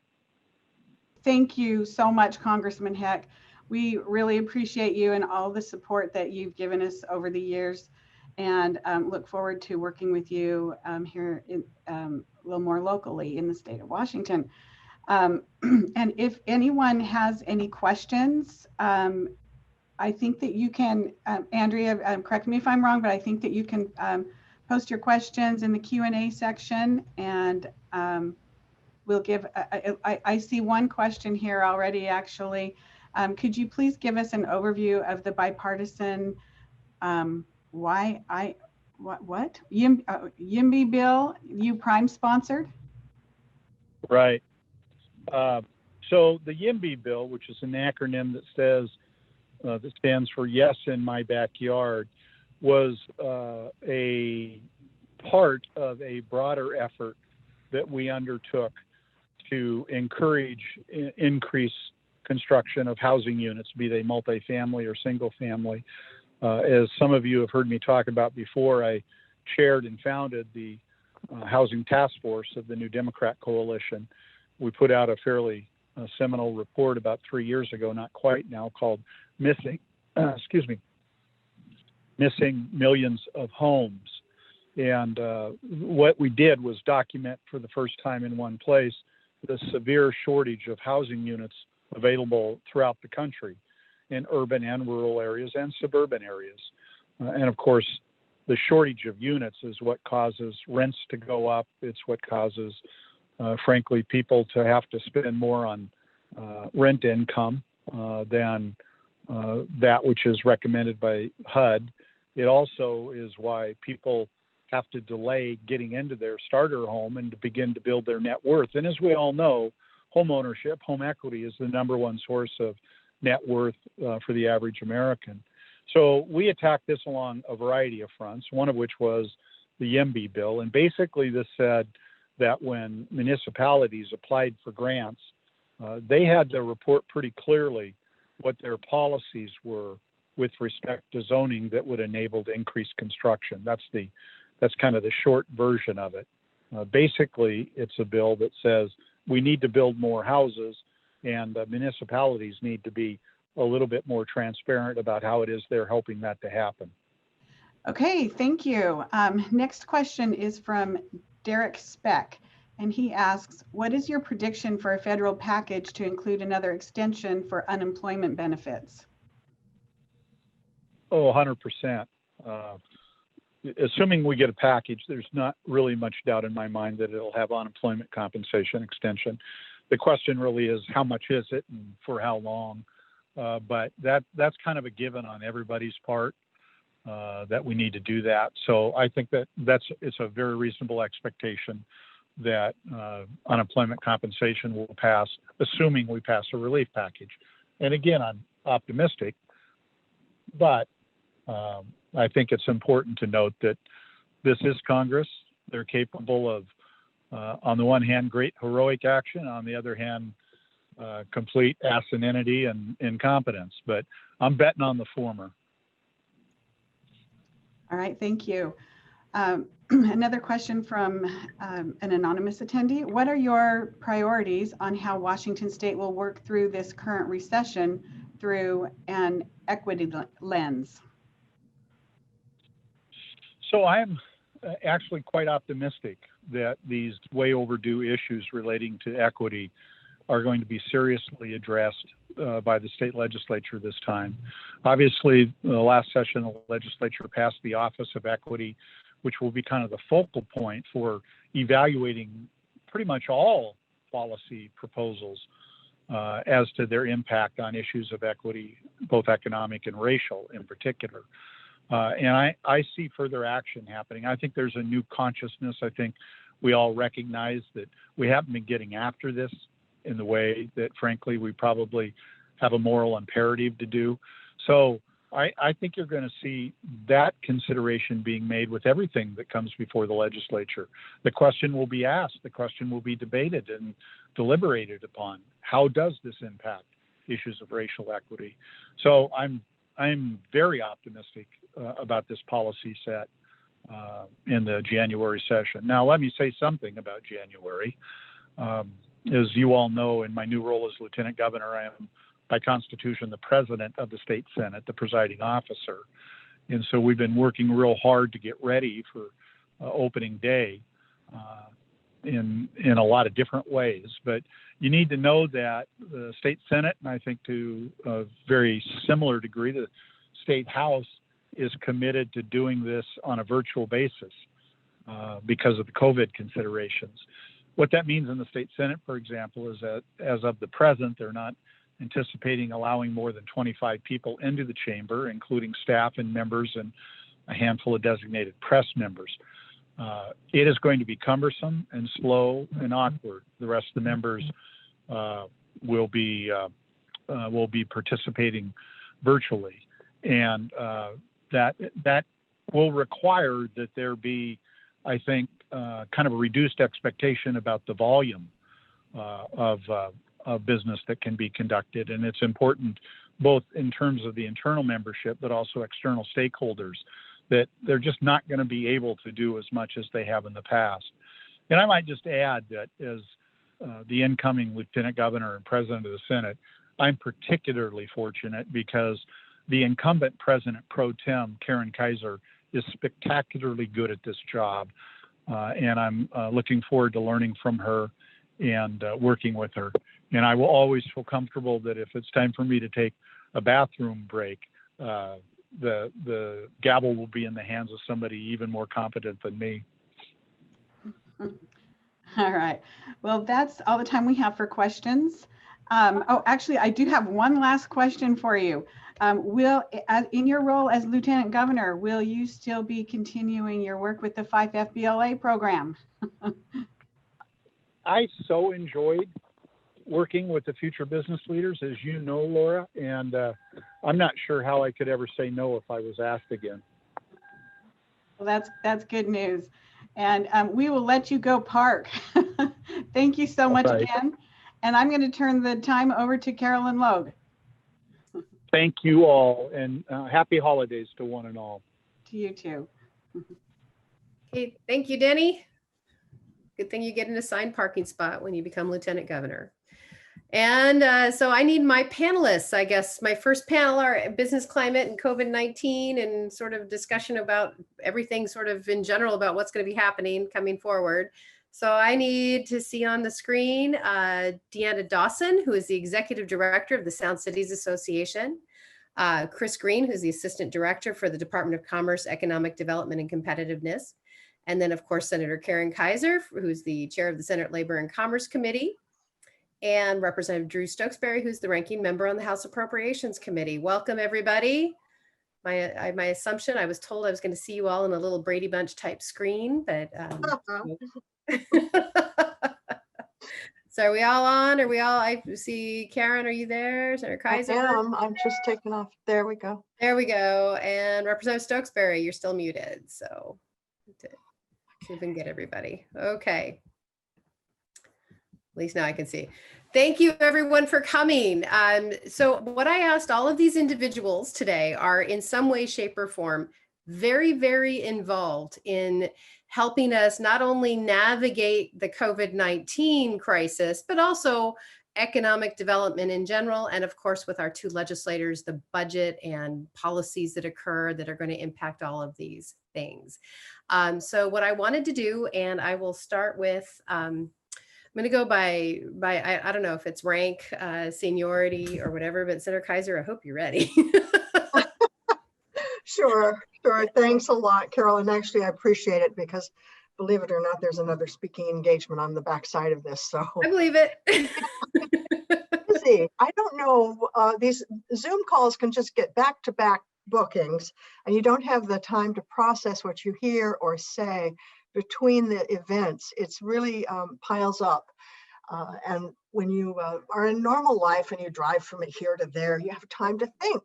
Thank you so much, Congressman Heck. We really appreciate you and all the support that you've given us over the years, and look forward to working with you here in, a little more locally in the state of Washington. And if anyone has any questions, I think that you can, Andrea, correct me if I'm wrong, but I think that you can post your questions in the Q&A section, and we'll give, I see one question here already, actually. Could you please give us an overview of the bipartisan YIMBY bill you Prime sponsored? Right. So the YIMBY bill, which is an acronym that that stands for Yes in My Backyard, was a part of a broader effort that we undertook to encourage increased construction of housing units, be they multifamily or single family. As some of you have heard me talk about before, I chaired and founded the Housing Task Force of the New Democrat Coalition. We put out a fairly seminal report about 3 years ago, not quite now, called Missing Millions of Homes. And what we did was document for the first time in one place the severe shortage of housing units available throughout the country, in urban and rural areas and suburban areas. And of course, the shortage of units is what causes rents to go up. It's what causes, frankly, people to have to spend more on rent income than that which is recommended by HUD. It also is why people have to delay getting into their starter home and to begin to build their net worth. And as we all know, home ownership, home equity is the number one source of net worth for the average American. So we attacked this along a variety of fronts, one of which was the YIMBY bill. And basically this said that when municipalities applied for grants, they had to report pretty clearly what their policies were with respect to zoning that would enable increased construction. That's kind of the short version of it. Basically, it's a bill that says we need to build more houses, and municipalities need to be a little bit more transparent about how it is they're helping that to happen. Okay, thank you. Next question is from Derek Speck, and he asks, what is your prediction for a federal package to include another extension for unemployment benefits? Oh, 100%. Assuming we get a package, there's not really much doubt in my mind that it'll have unemployment compensation extension. The question really is how much is it and for how long? But that's kind of a given on everybody's part that we need to do that. So I think that it's a very reasonable expectation that unemployment compensation will pass, assuming we pass a relief package. And again, I'm optimistic, but I think it's important to note that this is Congress. They're capable of, on the one hand, great heroic action, on the other hand, complete asininity and incompetence. But I'm betting on the former. All right, thank you. Another question from an anonymous attendee. What are your priorities on how Washington State will work through this current recession through an equity lens? So I'm actually quite optimistic that these way overdue issues relating to equity are going to be seriously addressed by the state legislature this time. Obviously, the last session, the legislature passed the Office of Equity, which will be kind of the focal point for evaluating pretty much all policy proposals as to their impact on issues of equity, both economic and racial in particular. And I see further action happening. I think there's a new consciousness. I think we all recognize that we haven't been getting after this in the way that, frankly, we probably have a moral imperative to do. So I think you're going to see that consideration being made with everything that comes before the legislature. The question will be asked, the question will be debated and deliberated upon. How does this impact issues of racial equity? So I'm very optimistic about this policy set in the January session. Now, let me say something about January. As you all know, in my new role as Lieutenant Governor, I am by Constitution the President of the State Senate, the presiding officer. And so we've been working real hard to get ready for opening day in a lot of different ways. But you need to know that the State Senate, and I think to a very similar degree, the State House is committed to doing this on a virtual basis. because of the COVID considerations. What that means in the state Senate, for example, is that as of the present, they're not anticipating allowing more than 25 people into the chamber, including staff and members and a handful of designated press members. It is going to be cumbersome and slow and awkward. The rest of the members will be participating virtually, and that will require that there be, I think, kind of a reduced expectation about the volume of business that can be conducted. And it's important both in terms of the internal membership, but also external stakeholders, that they're just not going to be able to do as much as they have in the past. And I might just add that as the incoming Lieutenant Governor and President of the Senate, I'm particularly fortunate because the incumbent President Pro Tem, Karen Kaiser, is spectacularly good at this job. And I'm looking forward to learning from her and working with her. And I will always feel comfortable that if it's time for me to take a bathroom break, the gavel will be in the hands of somebody even more competent than me. All right. Well, that's all the time we have for questions. Oh, actually, I do have one last question for you. In your role as Lieutenant Governor, will you still be continuing your work with the 5FBLA program? I so enjoyed working with the future business leaders, as you know, Laura, and I'm not sure how I could ever say no if I was asked again. Well, that's good news. And we will let you go park. Thank you so much again. And I'm going to turn the time over to Carolyn Logue. Thank you all, and happy holidays to one and all. To you too. Okay, thank you, Denny. Good thing you get an assigned parking spot when you become Lieutenant Governor. And so I need my panelists, I guess. My first panel are business climate and COVID-19 and sort of discussion about everything sort of in general about what's going to be happening coming forward. So I need to see on the screen Deanna Dawson, who is the Executive Director of the Sound Cities Association, Chris Green, who's the Assistant Director for the Department of Commerce, Economic Development and Competitiveness, and then of course Senator Karen Kaiser, who's the Chair of the Senate Labor and Commerce Committee, and Representative Drew Stokesbury, who's the ranking member on the House Appropriations Committee. Welcome, everybody. My assumption, I was told I was going to see you all in a little Brady Bunch type screen, but so are we all on? Are we all? I see Karen. Are you there? Senator Kaiser. I'm just taking off. There we go. There we go. And Representative Stokesbury, you're still muted. So see if we can get everybody. Okay. At least now I can see. Thank you everyone for coming. So what I asked all of these individuals today are in some way, shape, or form very, very involved in helping us not only navigate the COVID-19 crisis, but also economic development in general. And of course, with our two legislators, the budget and policies that occur that are going to impact all of these things. So what I wanted to do, and I will start with, I'm going to go by I don't know if it's rank, seniority or whatever, but Senator Kaiser, I hope you're ready. Sure. Thanks a lot, Carolyn. Actually, I appreciate it because, believe it or not, there's another speaking engagement on the backside of this. So I believe it. Busy. I don't know. These Zoom calls can just get back-to-back bookings, and you don't have the time to process what you hear or say between the events. It's really piles up. And when you are in normal life and you drive from here to there, you have time to think.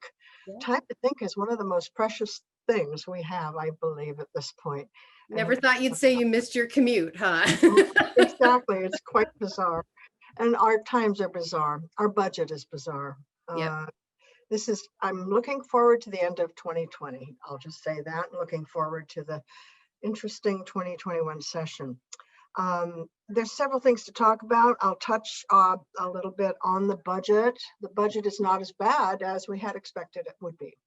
Yeah. Time to think is one of the most precious things we have, I believe, at this point. Never thought you'd say you missed your commute, huh? Exactly. It's quite bizarre. And our times are bizarre. Our budget is bizarre. Yep. I'm looking forward to the end of 2020. I'll just say that. I'm looking forward to the interesting 2021 session. There's several things to talk about. I'll touch a little bit on the budget. The budget is not as bad as we had expected it would be.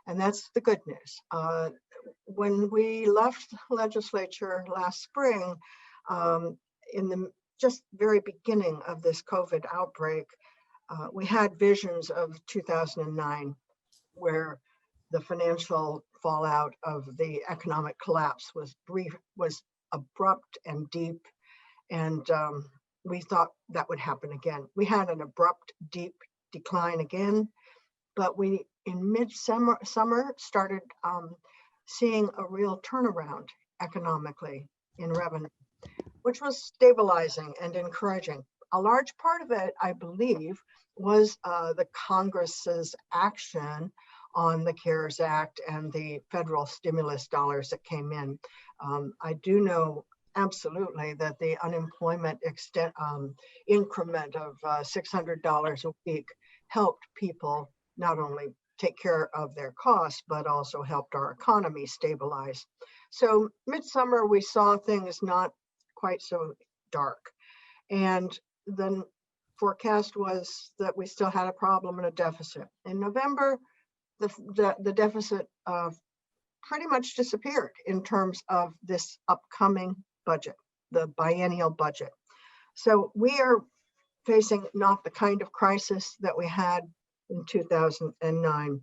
And that's the good news. When we left the legislature last spring, in the just very beginning of this COVID outbreak, we had visions of 2009, where the financial fallout of the economic collapse was abrupt and deep. And we thought that would happen again. We had an abrupt, deep decline again, but we in mid-summer started seeing a real turnaround economically in revenue, which was stabilizing and encouraging. A large part of it, I believe, was the Congress's action on the CARES Act and the federal stimulus dollars that came in. I do know absolutely that the unemployment increment of $600 a week helped people not only take care of their costs, but also helped our economy stabilize. So midsummer, we saw things not quite so dark. And the forecast was that we still had a problem and a deficit. In November, the deficit pretty much disappeared in terms of this upcoming budget, the biennial budget. So we are facing not the kind of crisis that we had in 2009.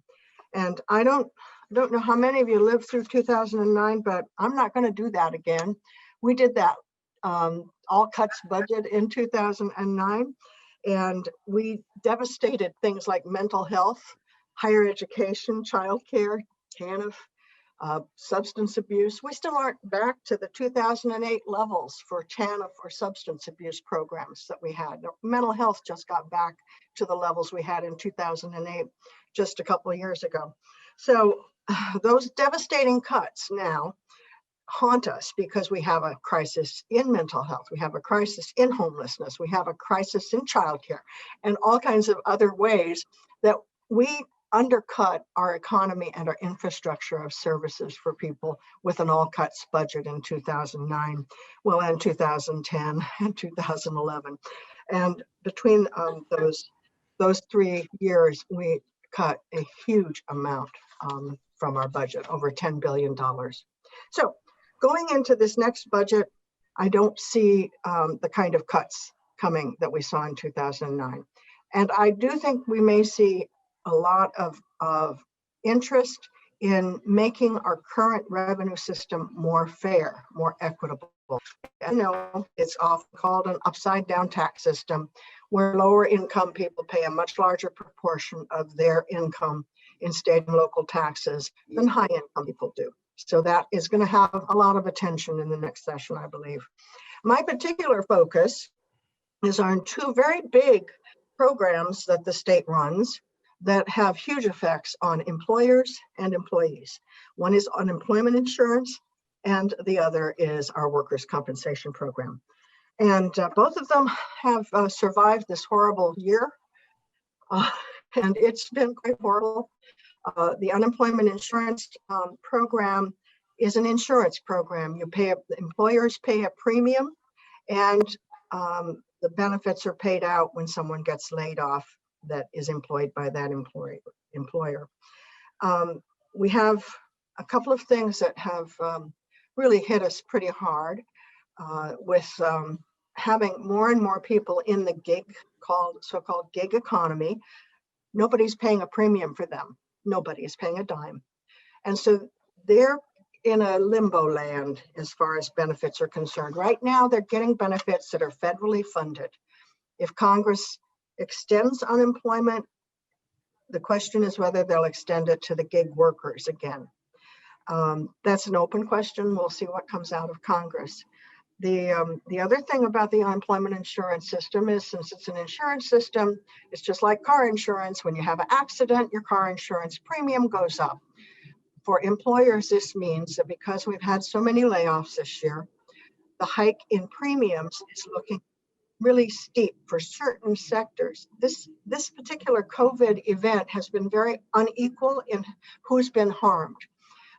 And I don't know how many of you lived through 2009, but I'm not going to do that again. We did that all cuts budget in 2009, and we devastated things like mental health, higher education, childcare, TANF, substance abuse. We still aren't back to the 2008 levels for TANF or substance abuse programs that we had. Mental health just got back to the levels we had in 2008, just a couple of years ago. So those devastating cuts now haunt us because we have a crisis in mental health, we have a crisis in homelessness, we have a crisis in childcare, and all kinds of other ways that we undercut our economy and our infrastructure of services for people with an all cuts budget in 2009, well, in 2010 and 2011. And between those 3 years, we cut a huge amount from our budget, over $10 billion. So going into this next budget, I don't see the kind of cuts coming that we saw in 2009. And I do think we may see a lot of interest in making our current revenue system more fair, more equitable. You know, it's often called an upside down tax system, where lower income people pay a much larger proportion of their income in state and local taxes than high income people do. So that is going to have a lot of attention in the next session, I believe. My particular focus is on two very big programs that the state runs that have huge effects on employers and employees. One is unemployment insurance, and the other is our workers' compensation program. And both of them have survived this horrible year, and it's been quite horrible. The unemployment insurance program is an insurance program. Employers pay a premium, and the benefits are paid out when someone gets laid off that is employed by that employer. We have a couple of things that have really hit us pretty hard with having more and more people in the so-called gig economy. Nobody's paying a premium for them. Nobody is paying a dime. And so they're in a limbo land as far as benefits are concerned. Right now, they're getting benefits that are federally funded. If Congress extends unemployment, the question is whether they'll extend it to the gig workers again. That's an open question. We'll see what comes out of Congress. The other thing about the unemployment insurance system is, since it's an insurance system, it's just like car insurance. When you have an accident, your car insurance premium goes up. For employers, this means that because we've had so many layoffs this year, the hike in premiums is looking really steep for certain sectors. This particular COVID event has been very unequal in who's been harmed.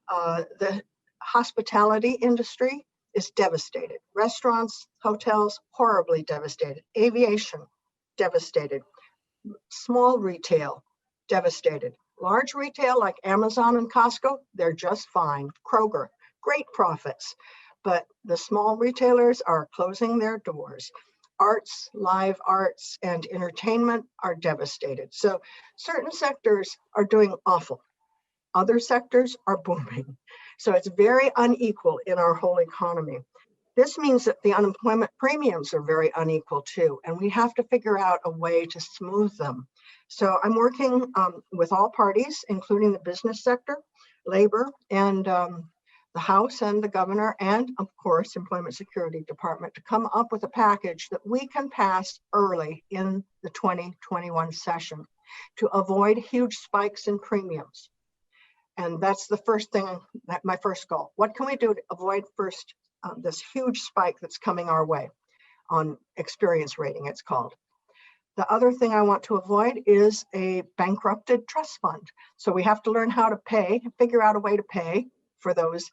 The hospitality industry is devastated. Restaurants, hotels, horribly devastated. Aviation, devastated. Small retail, devastated. Large retail like Amazon and Costco, they're just fine. Kroger, great profits. But the small retailers are closing their doors. Arts, live arts, and entertainment are devastated. So certain sectors are doing awful. Other sectors are booming. So it's very unequal in our whole economy. This means that the unemployment premiums are very unequal too, and we have to figure out a way to smooth them. So I'm working with all parties, including the business sector, labor, and the House and the governor, and of course, Employment Security Department, to come up with a package that we can pass early in the 2021 session to avoid huge spikes in premiums. And that's the first thing, my first goal. What can we do to avoid first this huge spike that's coming our way on experience rating, it's called. The other thing I want to avoid is a bankrupted trust fund. So we have to learn how to pay, figure out a way to pay for those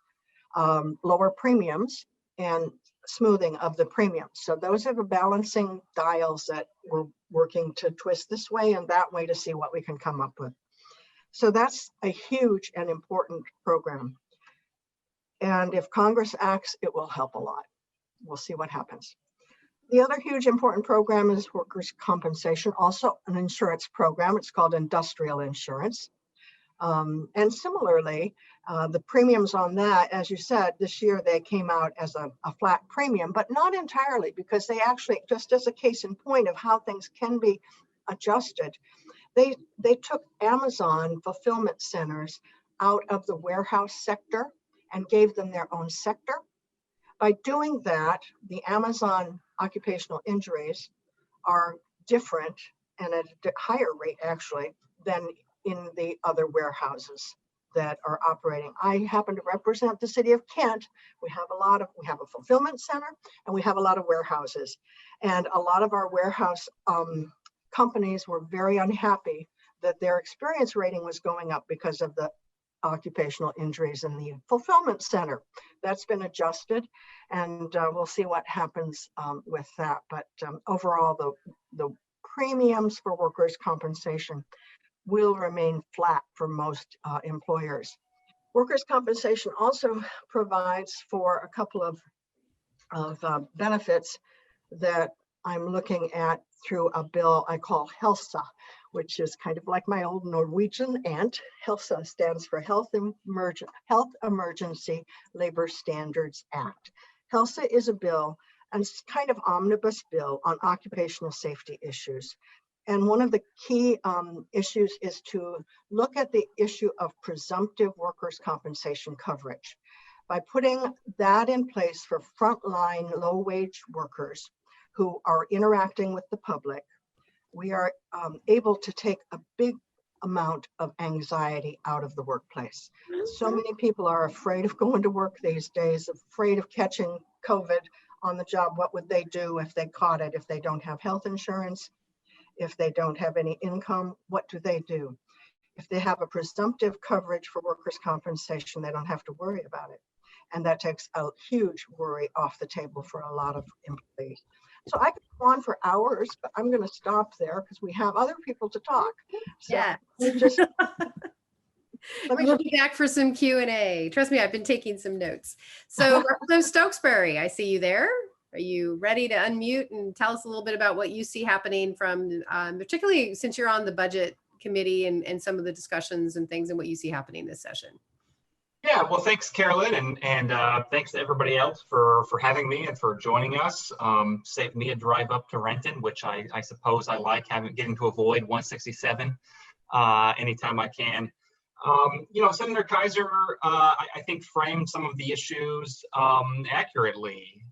lower premiums and smoothing of the premiums. So those are the balancing dials that we're working to twist this way and that way to see what we can come up with. So that's a huge and important program. And if Congress acts, it will help a lot. We'll see what happens. The other huge important program is workers' compensation, also an insurance program. It's called industrial insurance. And similarly, the premiums on that, as you said, this year they came out as a flat premium, but not entirely, because they actually, just as a case in point of how things can be adjusted, they took Amazon fulfillment centers out of the warehouse sector and gave them their own sector. By doing that, the Amazon occupational injuries are different and at a higher rate actually than in the other warehouses that are operating. I happen to represent the city of Kent. We have a fulfillment center and we have a lot of warehouses. And a lot of our warehouse companies were very unhappy that their experience rating was going up because of the occupational injuries in the fulfillment center. That's been adjusted, and we'll see what happens with that. But overall, the premiums for workers' compensation will remain flat for most employers. Workers' compensation also provides for a couple of benefits that I'm looking at through a bill I call HELSA, which is kind of like my old Norwegian aunt. HELSA stands for Health Emergency Labor Standards Act. HELSA is a bill, and it's kind of omnibus bill on occupational safety issues. And one of the key issues is to look at the issue of presumptive workers' compensation coverage. By putting that in place for frontline low-wage workers who are interacting with the public, we are able to take a big amount of anxiety out of the workplace. So many people are afraid of going to work these days, afraid of catching COVID on the job. What would they do if they caught it, if they don't have health insurance, if they don't have any income? What do they do? If they have a presumptive coverage for workers' compensation, they don't have to worry about it. And that takes a huge worry off the table for a lot of employees. So I could go on for hours, but I'm going to stop there because we have other people to talk. So yeah. We'll be back for some Q&A. Trust me, I've been taking some notes. So Representative Stokesbury, I see you there. Are you ready to unmute and tell us a little bit about what you see happening from, particularly since you're on the budget committee and some of the discussions and things and what you see happening this session? Yeah, well, thanks, Carolyn, and thanks to everybody else for having me and for joining us. Saved me a drive up to Renton, which I suppose I like getting to avoid 167 anytime I can. You know, Senator Kaiser, I think framed some of the issues accurately.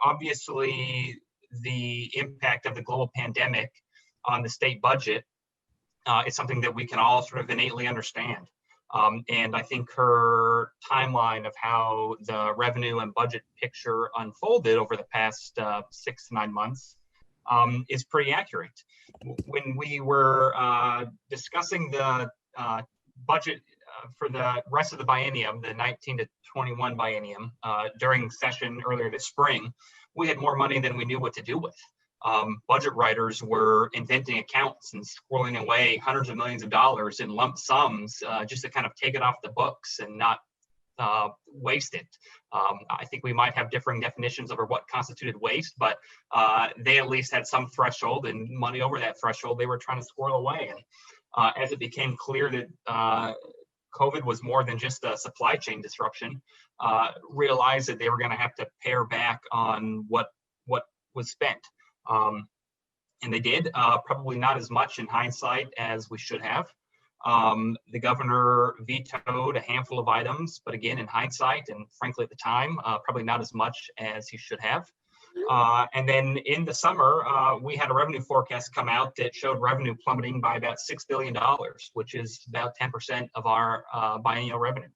Obviously, the impact of the global pandemic on the state budget is something that we can all sort of innately understand. And I think her timeline of how the revenue and budget picture unfolded over the past 6 to 9 months is pretty accurate. When we were discussing the budget for the rest of the biennium, the 19 to 21 biennium, during session earlier this spring, we had more money than we knew what to do with. Budget writers were inventing accounts and squirreling away hundreds of millions of dollars in lump sums just to kind of take it off the books and not waste it. I think we might have differing definitions over what constituted waste, but they at least had some threshold, and money over that threshold they were trying to squirrel away. And as it became clear that COVID was more than just a supply chain disruption, realized that they were going to have to pare back on what was spent. And they did, probably not as much in hindsight as we should have. The governor vetoed a handful of items, but again, in hindsight, and frankly at the time, probably not as much as he should have. And then in the summer, we had a revenue forecast come out that showed revenue plummeting by about $6 billion, which is about 10% of our biennial revenue,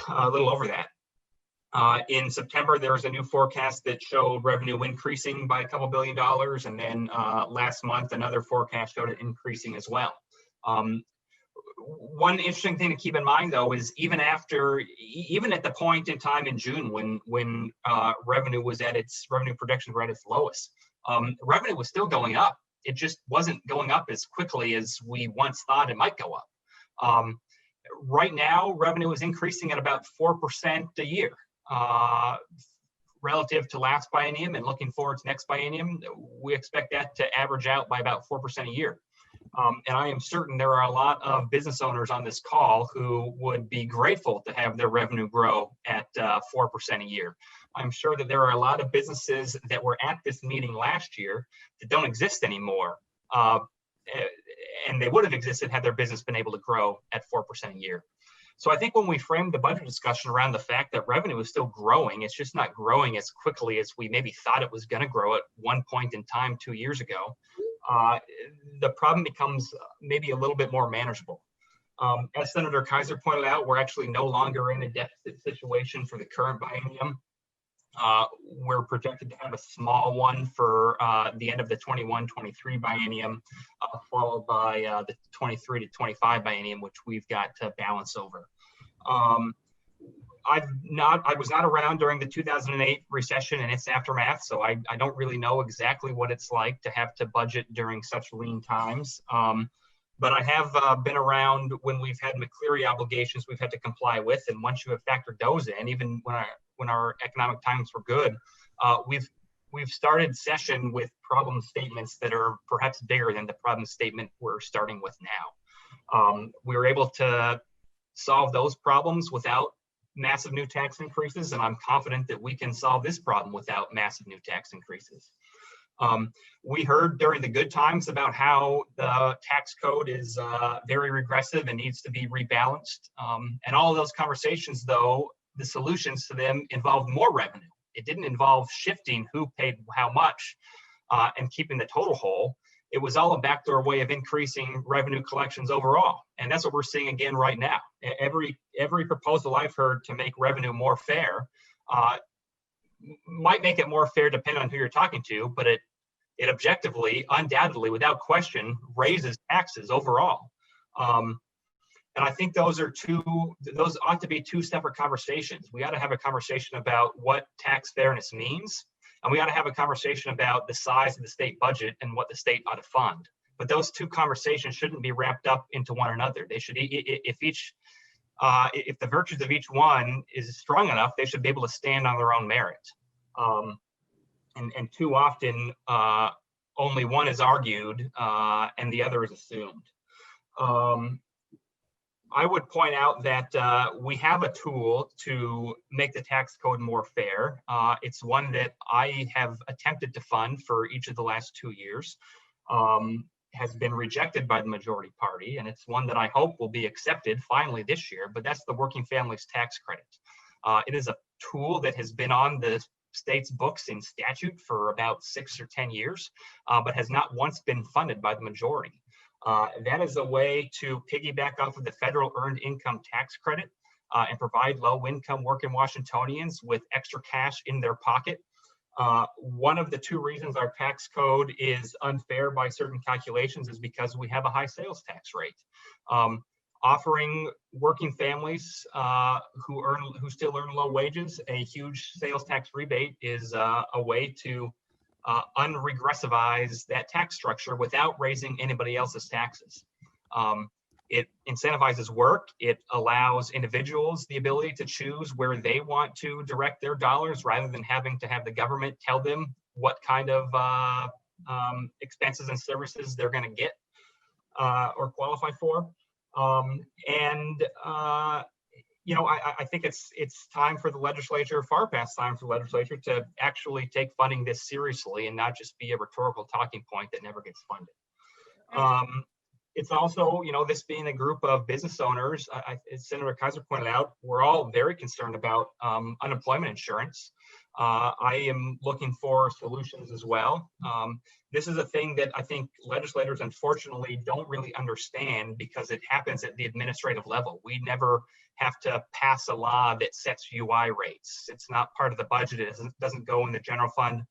a little over that. In September, there was a new forecast that showed revenue increasing by a couple $1 billion. And then last month, another forecast showed it increasing as well. One interesting thing to keep in mind, though, is even at the point in time in June when revenue projections were at its lowest, revenue was still going up. It just wasn't going up as quickly as we once thought it might go up. Right now, revenue is increasing at about 4% a year. Relative to last biennium and looking forward to next biennium, we expect that to average out by about 4% a year. And I am certain there are a lot of business owners on this call who would be grateful to have their revenue grow at 4% a year. I'm sure that there are a lot of businesses that were at this meeting last year that don't exist anymore. And they would have existed had their business been able to grow at 4% a year. So I think when we framed the budget discussion around the fact that revenue is still growing, it's just not growing as quickly as we maybe thought it was going to grow at one point in time 2 years ago, the problem becomes maybe a little bit more manageable. As Senator Kaiser pointed out, we're actually no longer in a deficit situation for the current biennium. We're projected to have a small one for the end of the 21-23 biennium, followed by the 23 to 25 biennium, which we've got to balance over. I was not around during the 2008 recession and its aftermath, so I don't really know exactly what it's like to have to budget during such lean times. But I have been around when we've had McCleary obligations we've had to comply with, and once you have factored those in, even when our economic times were good, we've started session with problem statements that are perhaps bigger than the problem statement we're starting with now. We were able to solve those problems without massive new tax increases, and I'm confident that we can solve this problem without massive new tax increases. We heard during the good times about how the tax code is very regressive and needs to be rebalanced. And all of those conversations, though, the solutions to them involved more revenue. It didn't involve shifting who paid how much and keeping the total whole. It was all a backdoor way of increasing revenue collections overall. And that's what we're seeing again right now. Every proposal I've heard to make revenue more fair might make it more fair depending on who you're talking to, but it objectively, undoubtedly, without question, raises taxes overall. And I think those ought to be two separate conversations. We ought to have a conversation about what tax fairness means, and we ought to have a conversation about the size of the state budget and what the state ought to fund. But those two conversations shouldn't be wrapped up into one another. They should, if the virtues of each one is strong enough, they should be able to stand on their own merit. And too often, only one is argued and the other is assumed. I would point out that we have a tool to make the tax code more fair. It's one that I have attempted to fund for each of the last 2 years, has been rejected by the majority party, and it's one that I hope will be accepted finally this year, but that's the Working Families Tax Credit. It is a tool that has been on the state's books in statute for about 6 or 10 years, but has not once been funded by the majority. That is a way to piggyback off of the federal earned income tax credit and provide low-income working Washingtonians with extra cash in their pocket. One of the two reasons our tax code is unfair by certain calculations is because we have a high sales tax rate. Offering working families who still earn low wages a huge sales tax rebate is a way to unregressivize that tax structure without raising anybody else's taxes. It incentivizes work. It allows individuals the ability to choose where they want to direct their dollars rather than having to have the government tell them what kind of expenses and services they're going to get or qualify for. You know, I think it's time for the legislature, far past time for the legislature, to actually take funding this seriously and not just be a rhetorical talking point that never gets funded. It's also, you know, this being a group of business owners, as Senator Kaiser pointed out, we're all very concerned about unemployment insurance. I am looking for solutions as well. This is a thing that I think legislators, unfortunately, don't really understand because it happens at the administrative level. We never have to pass a law that sets UI rates. It's not part of the budget. It doesn't go in the general fund.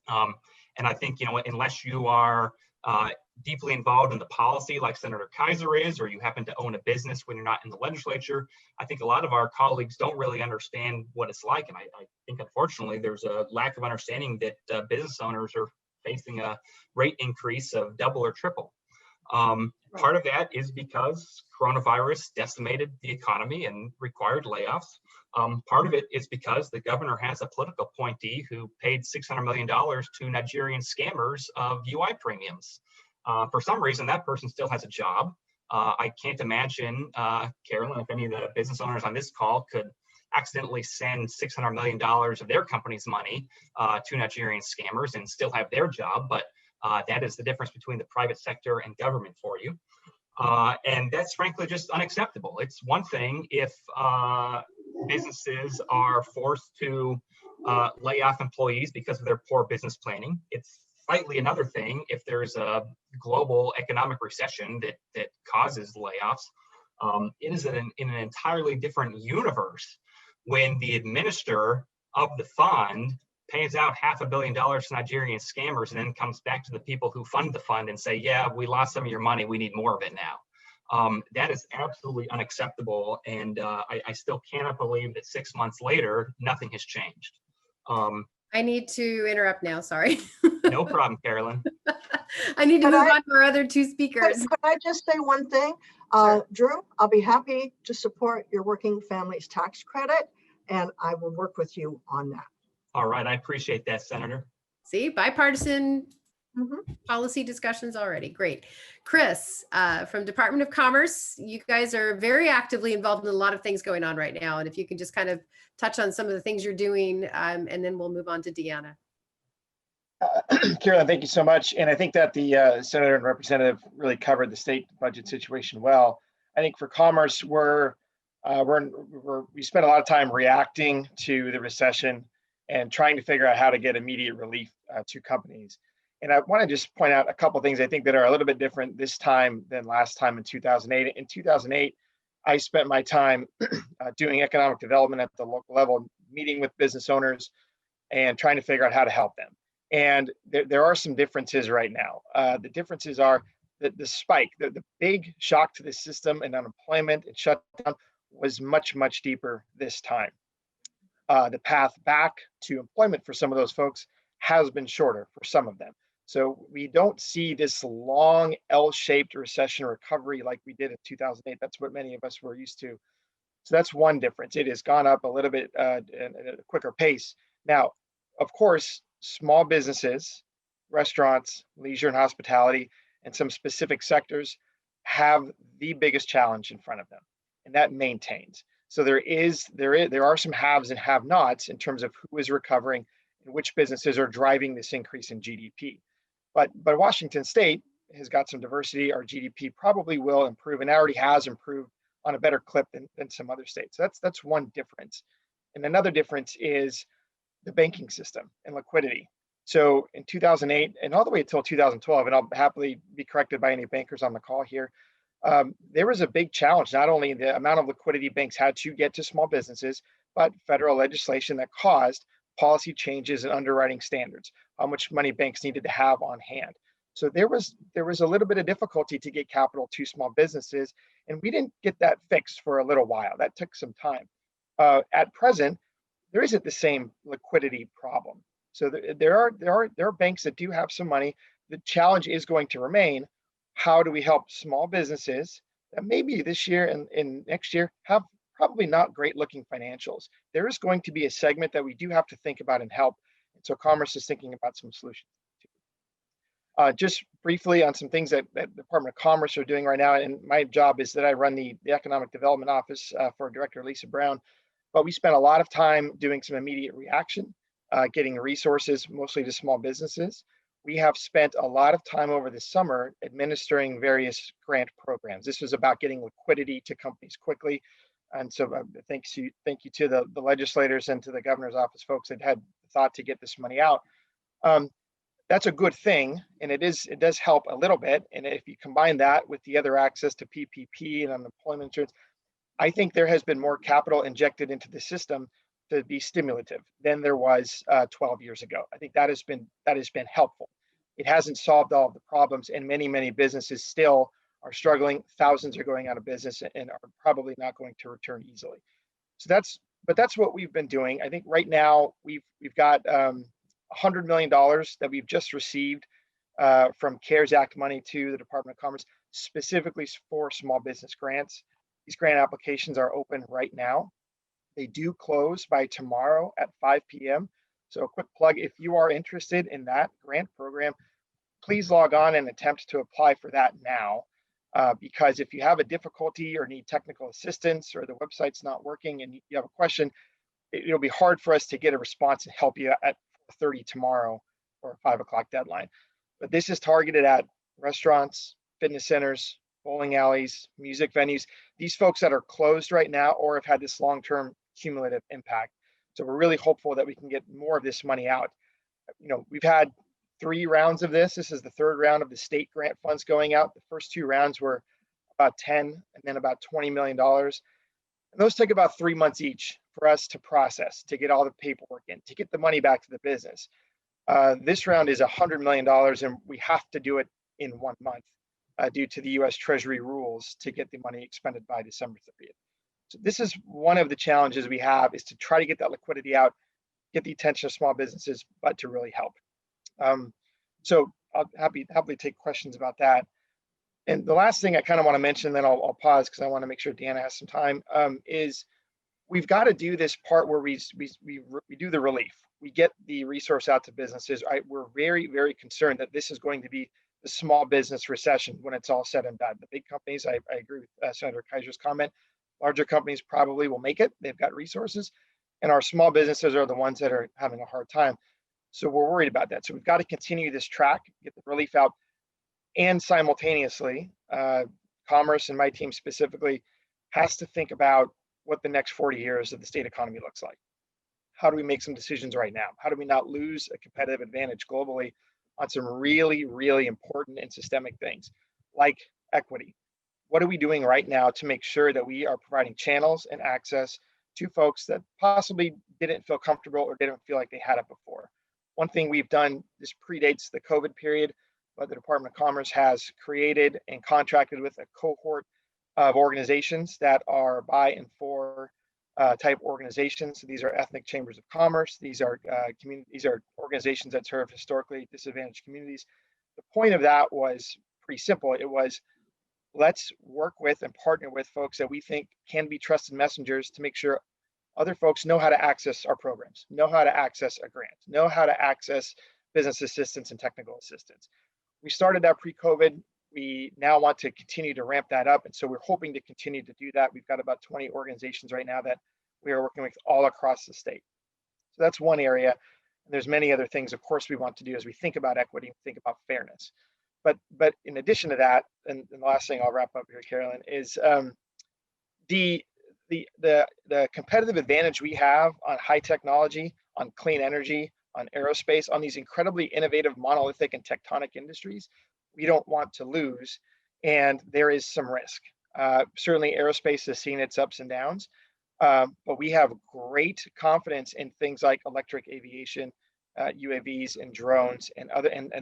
And I think, you know, unless you are deeply involved in the policy like Senator Kaiser is, or you happen to own a business when you're not in the legislature, I think a lot of our colleagues don't really understand what it's like. And I think, unfortunately, there's a lack of understanding that business owners are facing a rate increase of double or triple. Part of that is because coronavirus decimated the economy and required layoffs. Part of it is because the governor has a political appointee who paid $600 million to Nigerian scammers of UI premiums. For some reason, that person still has a job. I can't imagine, Carolyn, if any of the business owners on this call could accidentally send $600 million of their company's money to Nigerian scammers and still have their job. But that is the difference between the private sector and government for you. And that's frankly just unacceptable. It's one thing if businesses are forced to lay off employees because of their poor business planning. It's slightly another thing if there's a global economic recession that causes layoffs. It is in an entirely different universe when the administrator of the fund pays out $500 million to Nigerian scammers and then comes back to the people who fund the fund and say, yeah, we lost some of your money, we need more of it now. That is absolutely unacceptable. And I still cannot believe that 6 months later, nothing has changed. I need to interrupt now, sorry. No problem, Carolyn. I need to move on to our other two speakers. Could I just say one thing? Sure. Drew, I'll be happy to support your working families tax credit, and I will work with you on that. All right, I appreciate that, Senator. See, bipartisan policy discussions already. Great. Chris, from Department of Commerce, you guys are very actively involved in a lot of things going on right now. And if you can just kind of touch on some of the things you're doing, and then we'll move on to Deanna. Carolyn, thank you so much. And I think that the Senator and Representative really covered the state budget situation well. I think for Commerce, we spent a lot of time reacting to the recession and trying to figure out how to get immediate relief to companies. And I want to just point out a couple of things I think that are a little bit different this time than last time in 2008. In 2008, I spent my time doing economic development at the local level, meeting with business owners and trying to figure out how to help them. And there are some differences right now. The differences are that the spike, the big shock to the system and unemployment and shutdown was much, much deeper this time. The path back to employment for some of those folks has been shorter for some of them. So we don't see this long L-shaped recession recovery like we did in 2008. That's what many of us were used to. So that's one difference. It has gone up a little bit at a quicker pace. Now, of course, small businesses, restaurants, leisure and hospitality, and some specific sectors have the biggest challenge in front of them, and that maintains. So there are some haves and have-nots in terms of who is recovering and which businesses are driving this increase in GDP. But Washington State has got some diversity. Our GDP probably will improve and already has improved on a better clip than some other states. So that's one difference. And another difference is the banking system and liquidity. So in 2008 and all the way until 2012, and I'll happily be corrected by any bankers on the call here, there was a big challenge, not only the amount of liquidity banks had to get to small businesses, but federal legislation that caused policy changes in underwriting standards, how much money banks needed to have on hand. So there was a little bit of difficulty to get capital to small businesses, and we didn't get that fixed for a little while. That took some time. At present, there isn't the same liquidity problem. So there are banks that do have some money. The challenge is going to remain, how do we help small businesses that maybe this year and next year have probably not great looking financials? There is going to be a segment that we do have to think about and help. And so Commerce is thinking about some solutions. Just briefly on some things that the Department of Commerce are doing right now, and my job is that I run the Economic Development Office for Director Lisa Brown, but we spent a lot of time doing some immediate reaction, getting resources mostly to small businesses. We have spent a lot of time over the summer administering various grant programs. This was about getting liquidity to companies quickly. And so thank you to the legislators and to the governor's office folks that had thought to get this money out. That's a good thing, and it does help a little bit. And if you combine that with the other access to PPP and unemployment insurance, I think there has been more capital injected into the system to be stimulative than there was 12 years ago. I think that has been helpful. It hasn't solved all of the problems, and many businesses still are struggling. Thousands are going out of business and are probably not going to return easily. So that's what we've been doing. I think right now we've got $100 million that we've just received from CARES Act money to the Department of Commerce, specifically for small business grants. These grant applications are open right now. They do close by tomorrow at 5 p.m. So a quick plug, if you are interested in that grant program, please log on and attempt to apply for that now. Because if you have a difficulty or need technical assistance or the website's not working and you have a question, it'll be hard for us to get a response and help you at 4:30 tomorrow or a 5 o'clock deadline. But this is targeted at restaurants, fitness centers, bowling alleys, music venues, these folks that are closed right now or have had this long-term cumulative impact. So we're really hopeful that we can get more of this money out. We've had 3 rounds of this. This is the 3rd round of the state grant funds going out. The first 2 rounds were about 10 and then about $20 million. And those took about 3 months each for us to process, to get all the paperwork in, to get the money back to the business. This round is $100 million, and we have to do it in 1 month due to the U.S. Treasury rules to get the money expended by December 30th. So this is one of the challenges we have, is to try to get that liquidity out, get the attention of small businesses, but to really help. So I'll happily take questions about that. And the last thing I kind of want to mention, then I'll pause because I want to make sure Deanna has some time, is we've got to do this part where we do the relief. We get the resource out to businesses. We're very concerned that this is going to be the small business recession when it's all said and done. The big companies, I agree with Senator Kaiser's comment. Larger companies probably will make it. They've got resources. And our small businesses are the ones that are having a hard time. So we're worried about that. So we've got to continue this track, get the relief out, and simultaneously, Commerce and my team specifically has to think about what the next 40 years of the state economy looks like. How do we make some decisions right now? How do we not lose a competitive advantage globally on some really important and systemic things like equity? What are we doing right now to make sure that we are providing channels and access to folks that possibly didn't feel comfortable or didn't feel like they had it before? One thing we've done, this predates the COVID period, but the Department of Commerce has created and contracted with a cohort of organizations that are by and for type organizations. So these are ethnic chambers of commerce. These are organizations that serve historically disadvantaged communities. The point of that was pretty simple. It was, let's work with and partner with folks that we think can be trusted messengers to make sure other folks know how to access our programs, know how to access a grant, know how to access business assistance and technical assistance. We started that pre-COVID. We now want to continue to ramp that up. And so we're hoping to continue to do that. We've got about 20 organizations right now that we are working with all across the state. So that's one area. And there's many other things, of course, we want to do as we think about equity, think about fairness. But in addition to that, and the last thing I'll wrap up here, Carolyn, is the competitive advantage we have on high technology, on clean energy, on aerospace, on these incredibly innovative, monolithic and tectonic industries, we don't want to lose. And there is some risk. Certainly aerospace has seen its ups and downs, but we have great confidence in things like electric aviation, UAVs and drones and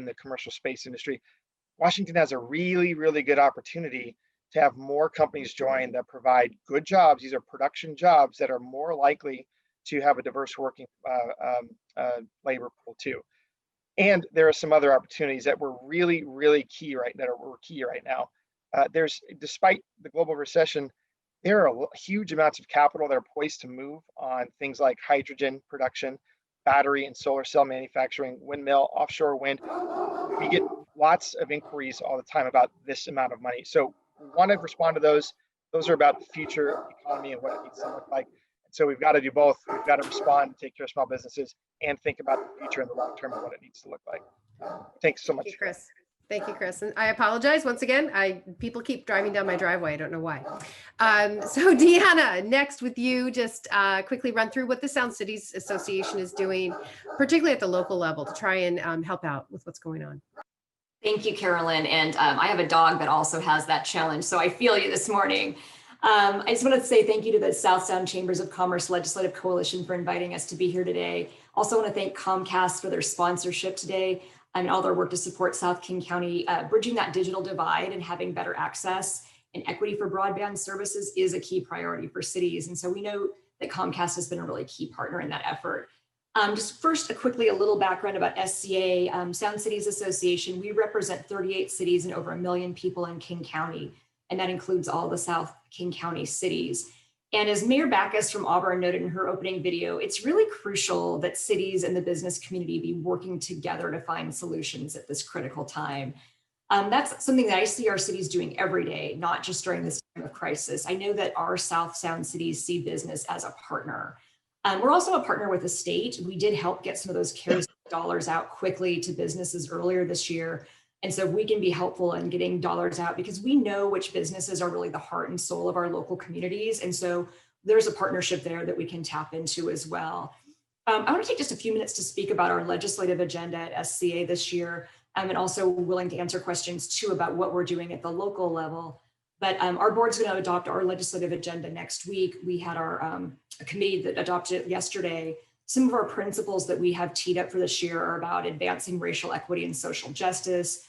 the commercial space industry. Washington has a really good opportunity to have more companies join that provide good jobs. These are production jobs that are more likely to have a diverse working labor pool too. And there are some other opportunities that were really key right now. Despite the global recession, there are huge amounts of capital that are poised to move on things like hydrogen production, battery and solar cell manufacturing, windmill, offshore wind. lots of inquiries all the time about this amount of money. So we want to respond to those. Those are about the future economy and what it needs to look like. And so we've got to do both. We've got to respond, take care of small businesses, and think about the future and the long term and what it needs to look like. Thanks so much. Thank you, Chris. Thank you, Chris. And I apologize once again. People keep driving down my driveway. I don't know why. So Deanna, next with you, just quickly run through what the Sound Cities Association is doing, particularly at the local level, to try and help out with what's going on. Thank you, Carolyn. And I have a dog that also has that challenge, so I feel you this morning. I just want to say thank you to the South Sound Chambers of Commerce Legislative Coalition for inviting us to be here today. Also want to thank Comcast for their sponsorship today and all their work to support South King County. Bridging that digital divide and having better access and equity for broadband services is a key priority for cities. And so we know that Comcast has been a really key partner in that effort. Just first, quickly, a little background about SCA, Sound Cities Association. We represent 38 cities and over 1 million people in King County, and that includes all the South King County cities. And as Mayor Backus from Auburn noted in her opening video, it's really crucial that cities and the business community be working together to find solutions at this critical time. That's something that I see our cities doing every day, not just during this time of crisis. I know that our South Sound cities see business as a partner. We're also a partner with the state. We did help get some of those CARES dollars out quickly to businesses earlier this year. And so we can be helpful in getting dollars out because we know which businesses are really the heart and soul of our local communities. And so there's a partnership there that we can tap into as well. I want to take just a few minutes to speak about our legislative agenda at SCA this year, and also willing to answer questions too about what we're doing at the local level. But our board's going to adopt our legislative agenda next week. We had our a committee that adopted it yesterday. Some of our principles that we have teed up for this year are about advancing racial equity and social justice,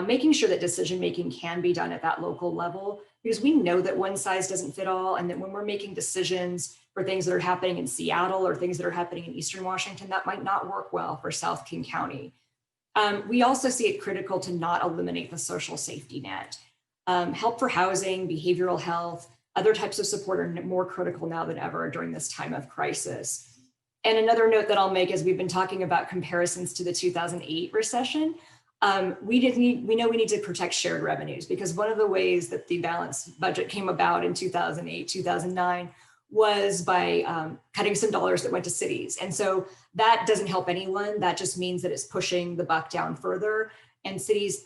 making sure that decision-making can be done at that local level, because we know that one size doesn't fit all, and that when we're making decisions for things that are happening in Seattle or things that are happening in Eastern Washington, that might not work well for South King County. We also see it critical to not eliminate the social safety net. Help for housing, behavioral health, other types of support are more critical now than ever during this time of crisis. And another note that I'll make is we've been talking about comparisons to the 2008 recession. We know we need to protect shared revenues, because one of the ways that the balanced budget came about in 2008, 2009 was by cutting some dollars that went to cities. And so that doesn't help anyone. That just means that it's pushing the buck down further, and cities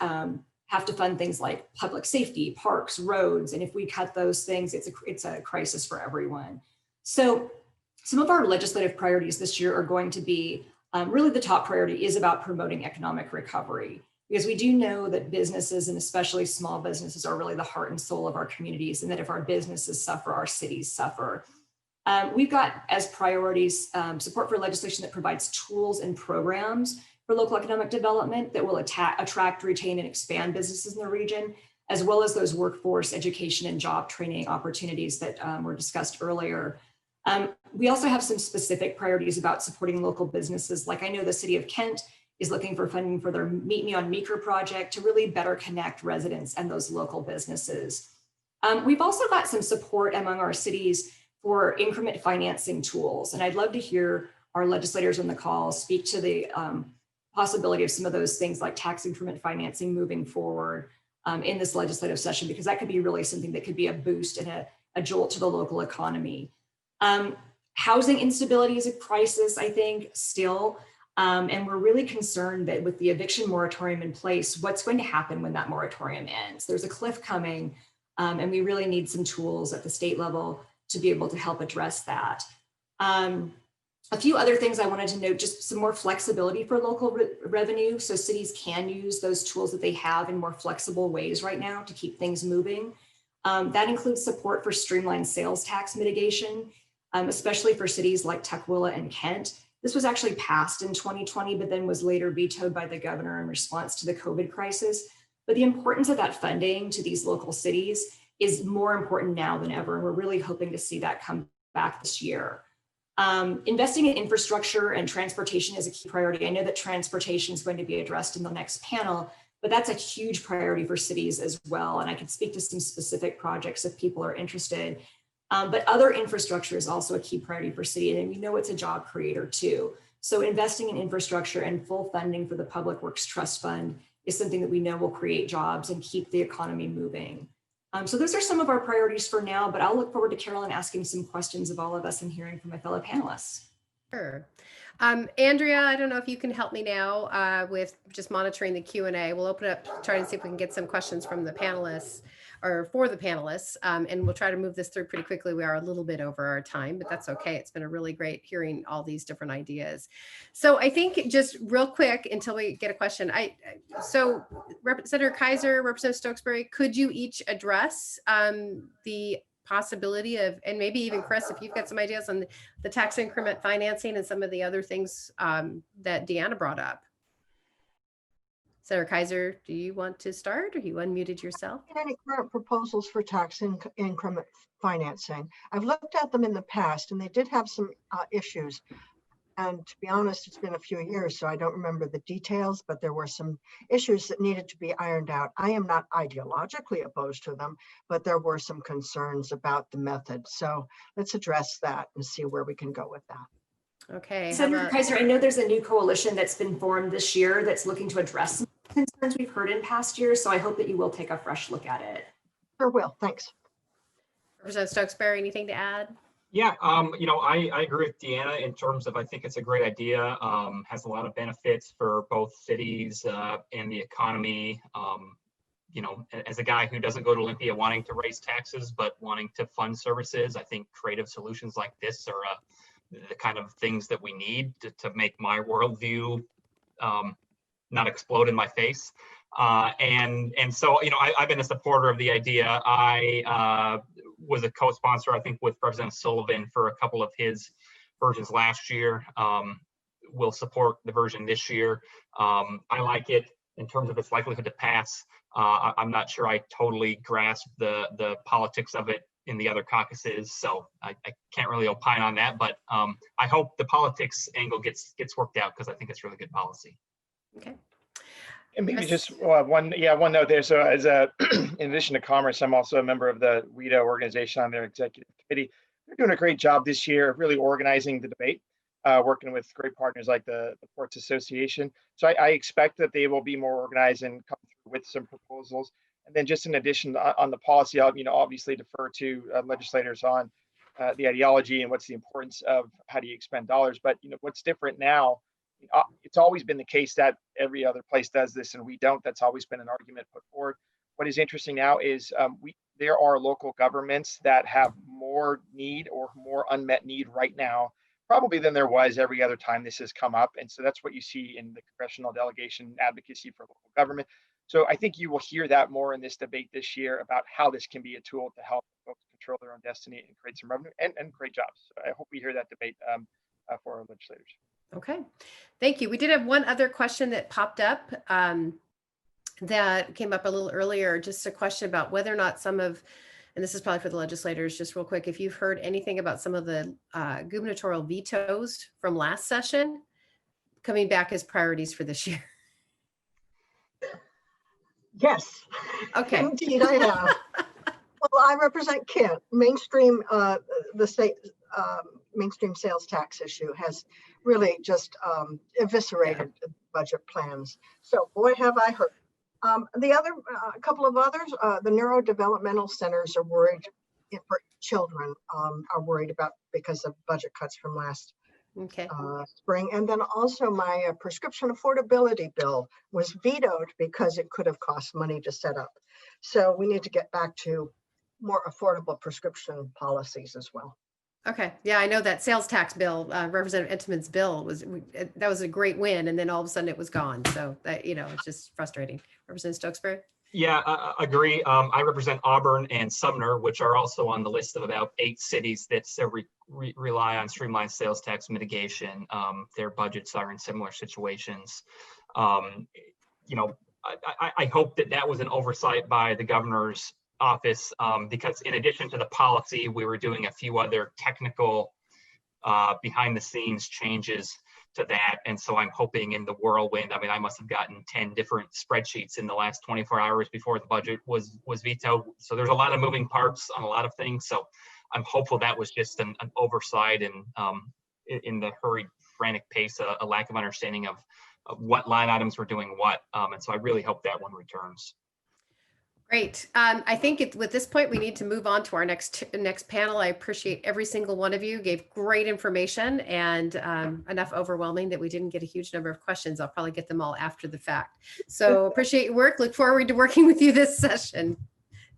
have to fund things like public safety, parks, roads. And if we cut those things, it's a crisis for everyone. So some of our legislative priorities this year are going to be, really the top priority is about promoting economic recovery, because we do know that businesses, and especially small businesses, are really the heart and soul of our communities, and that if our businesses suffer, our cities suffer. We've got as priorities support for legislation that provides tools and programs for local economic development that will attract, retain, and expand businesses in the region, as well as those workforce education and job training opportunities that were discussed earlier. We also have some specific priorities about supporting local businesses. Like I know the city of Kent is looking for funding for their Meet Me on Meeker project to really better connect residents and those local businesses. We've also got some support among our cities for increment financing tools. And I'd love to hear our legislators on the call speak to the possibility of some of those things like tax increment financing moving forward in this legislative session, because that could be really something that could be a boost and a jolt to the local economy. Housing instability is a crisis, I think, still. And we're really concerned that with the eviction moratorium in place, what's going to happen when that moratorium ends? There's a cliff coming, and we really need some tools at the state level to be able to help address that. A few other things I wanted to note, just some more flexibility for local revenue. So cities can use those tools that they have in more flexible ways right now to keep things moving. That includes support for streamlined sales tax mitigation, especially for cities like Tukwila and Kent. This was actually passed in 2020, but then was later vetoed by the governor in response to the COVID crisis. But the importance of that funding to these local cities is more important now than ever. And we're really hoping to see that come back this year. Investing in infrastructure and transportation is a key priority. I know that transportation is going to be addressed in the next panel, but that's a huge priority for cities as well. And I can speak to some specific projects if people are interested. But other infrastructure is also a key priority for city, and we know it's a job creator too. So investing in infrastructure and full funding for the Public Works Trust Fund is something that we know will create jobs and keep the economy moving. So those are some of our priorities for now, but I'll look forward to Carolyn asking some questions of all of us and hearing from my fellow panelists. Sure. Andrea, I don't know if you can help me now with just monitoring the Q&A. We'll open up, try to see if we can get some questions from the panelists or for the panelists, and we'll try to move this through pretty quickly. We are a little bit over our time, but that's okay. It's been a really great hearing all these different ideas. So I think just real quick until we get a question. So Senator Kaiser, Representative Stokesbury, could you each address the possibility of, and maybe even Chris, if you've got some ideas on the tax increment financing and some of the other things that Deanna brought up. Senator Kaiser, do you want to start, or you unmuted yourself? Any current proposals for tax increment financing? I've looked at them in the past and they did have some issues. And to be honest, it's been a few years, so I don't remember the details, but there were some issues that needed to be ironed out. I am not ideologically opposed to them, but there were some concerns about the method. So let's address that and see where we can go with that. Okay. Senator Kaiser, I know there's a new coalition that's been formed this year that's looking to address some concerns we've heard in past years, so I hope that you will take a fresh look at it. Sure will. Thanks. Representative Stokesbury, anything to add? Yeah, I agree with Deanna in terms of, I think it's a great idea, has a lot of benefits for both cities and the economy. As a guy who doesn't go to Olympia wanting to raise taxes, but wanting to fund services, I think creative solutions like this are the kind of things that we need to make my worldview not explode in my face. And so, I've been a supporter of the idea. I was a co-sponsor, I think, with Representative Sullivan for a couple of his versions last year. We'll support the version this year. I like it in terms of its likelihood to pass. I'm not sure I totally grasp the politics of it in the other caucuses, so I can't really opine on that. But I hope the politics angle gets worked out, because I think it's really good policy. Okay. And maybe just one note there. So in addition to Commerce, I'm also a member of the WIDA organization on their executive committee. They're doing a great job this year of really organizing the debate, working with great partners like the Ports Association. So I expect that they will be more organized and come through with some proposals. And then just in addition on the policy, I'll obviously defer to legislators on the ideology and what's the importance of how do you expend dollars. But what's different now, it's always been the case that every other place does this and we don't. That's always been an argument put forward. What is interesting now is there are local governments that have more need or more unmet need right now, probably than there was every other time this has come up. And so that's what you see in the congressional delegation advocacy for local government. So I think you will hear that more in this debate this year about how this can be a tool to help folks control their own destiny and create some revenue and create jobs. So I hope we hear that debate for our legislators. Okay, thank you. We did have one other question that popped up that came up a little earlier, just a question about whether or not some of, and this is probably for the legislators, just real quick, if you've heard anything about some of the gubernatorial vetoes from last session coming back as priorities for this year. Yes. Okay. Indeed, I have. Well, I represent Kent. Mainstream, the state mainstream sales tax issue has really just eviscerated budget plans. So boy, have I heard. The other, a couple of others, the neurodevelopmental centers are worried for children, are worried about because of budget cuts from last spring. And then also my prescription affordability bill was vetoed because it could have cost money to set up. So we need to get back to more affordable prescription policies as well. Okay. Yeah, I know that sales tax bill, Representative Entman's bill that was a great win, and then all of a sudden it was gone. So that, it's just frustrating. Representative Stokesbury? Yeah, I agree. I represent Auburn and Sumner, which are also on the list of about 8 cities that rely on streamlined sales tax mitigation. Their budgets are in similar situations. I hope that was an oversight by the governor's office, because in addition to the policy, we were doing a few other technical behind the scenes changes to that. And so I'm hoping in the whirlwind, I must have gotten 10 different spreadsheets in the last 24 hours before the budget was vetoed. So there's a lot of moving parts on a lot of things. So I'm hopeful that was just an oversight and in the hurried, frantic pace, a lack of understanding of what line items were doing what. And so I really hope that one returns. Great. I think with this point, we need to move on to our next panel. I appreciate every single one of you, gave great information, and enough overwhelming that we didn't get a huge number of questions. I'll probably get them all after the fact. So appreciate your work. Look forward to working with you this session.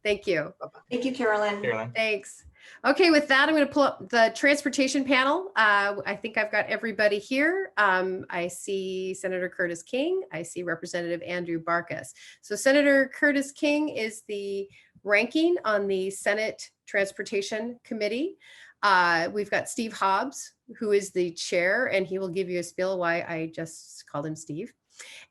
Thank you. Thank you, Carolyn. Thanks. Okay, with that, I'm going to pull up the transportation panel. I think I've got everybody here. I see Senator Curtis King. I see Representative Andrew Barkas. So Senator Curtis King is the ranking on the Senate Transportation Committee. We've got Steve Hobbs, who is the chair, and he will give you a spiel why I just called him Steve.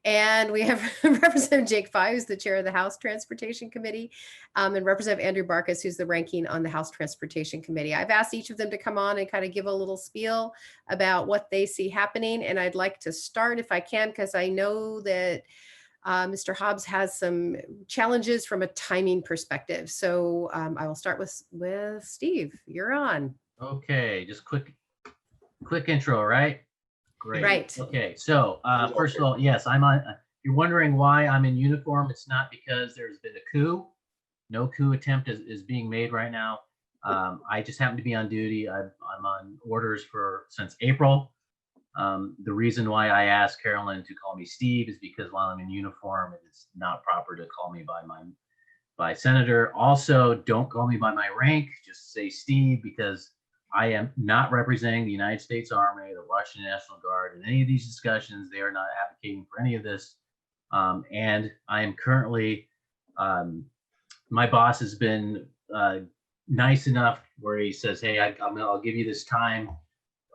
And we have Representative Jake Fye, who's the chair of the House Transportation Committee, and Representative Andrew Barkas, who's the ranking on the House Transportation Committee. I've asked each of them to come on and kind of give a little spiel about what they see happening. And I'd like to start, if I can, because I know that Mr. Hobbs has some challenges from a timing perspective. So I will start with Steve. You're on. Okay, just quick intro, right? Great. Right. Okay, so first of all, yes, I'm on. If you're wondering why I'm in uniform, it's not because there's been a coup. No coup attempt is being made right now. I just happen to be on duty. I'm on orders since April. The reason why I asked Carolyn to call me Steve is because while I'm in uniform, it's not proper to call me by senator. Also, don't call me by my rank. Just say Steve, because I am not representing the United States Army, the Russian National Guard in any of these discussions. They are not advocating for any of this. And I am currently, my boss has been nice enough where he says, hey, I'll give you this time.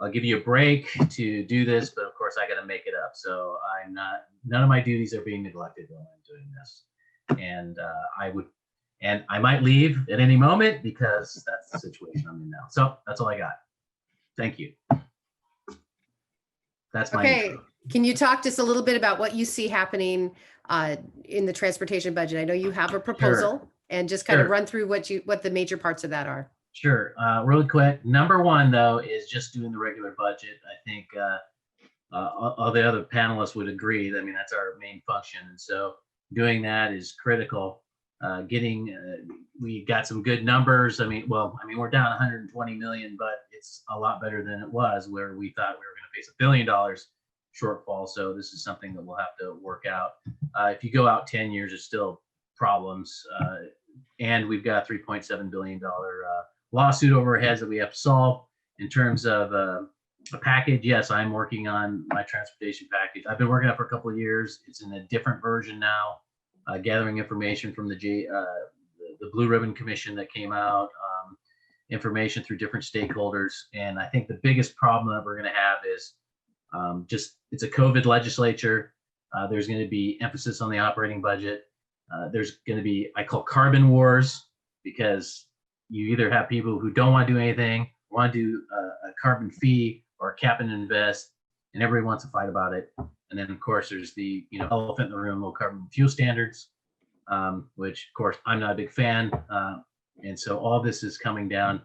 I'll give you a break to do this, but of course I got to make it up. So none of my duties are being neglected while I'm doing this. And I might leave at any moment because that's the situation I'm in now. So that's all I got. Thank you. That's my intro. Can you talk to us a little bit about what you see happening in the transportation budget? I know you have a proposal, and just kind of run through what the major parts of that are. Sure. Really quick. Number one, though, is just doing the regular budget. I think all the other panelists would agree. I mean, that's our main function. And so doing that is critical. We got some good numbers. I mean, we're down 120 million, but it's a lot better than it was, where we thought we were going to face $1 billion shortfall. So this is something that we'll have to work out. If you go out 10 years, there's still problems. And we've got a $3.7 billion lawsuit over our heads that we have to solve. In terms of a package, yes, I'm working on my transportation package. I've been working on it for a couple of years. It's in a different version now. Gathering information from the Blue Ribbon Commission that came out, information through different stakeholders. And I think the biggest problem that we're going to have is it's a COVID legislature. There's going to be emphasis on the operating budget. There's going to be, I call carbon wars, because you either have people who don't want to do anything, want to do a carbon fee or a cap and invest, and everybody wants to fight about it. And then, of course, there's the elephant in the room, low carbon fuel standards, which, of course, I'm not a big fan. And so all this is coming down.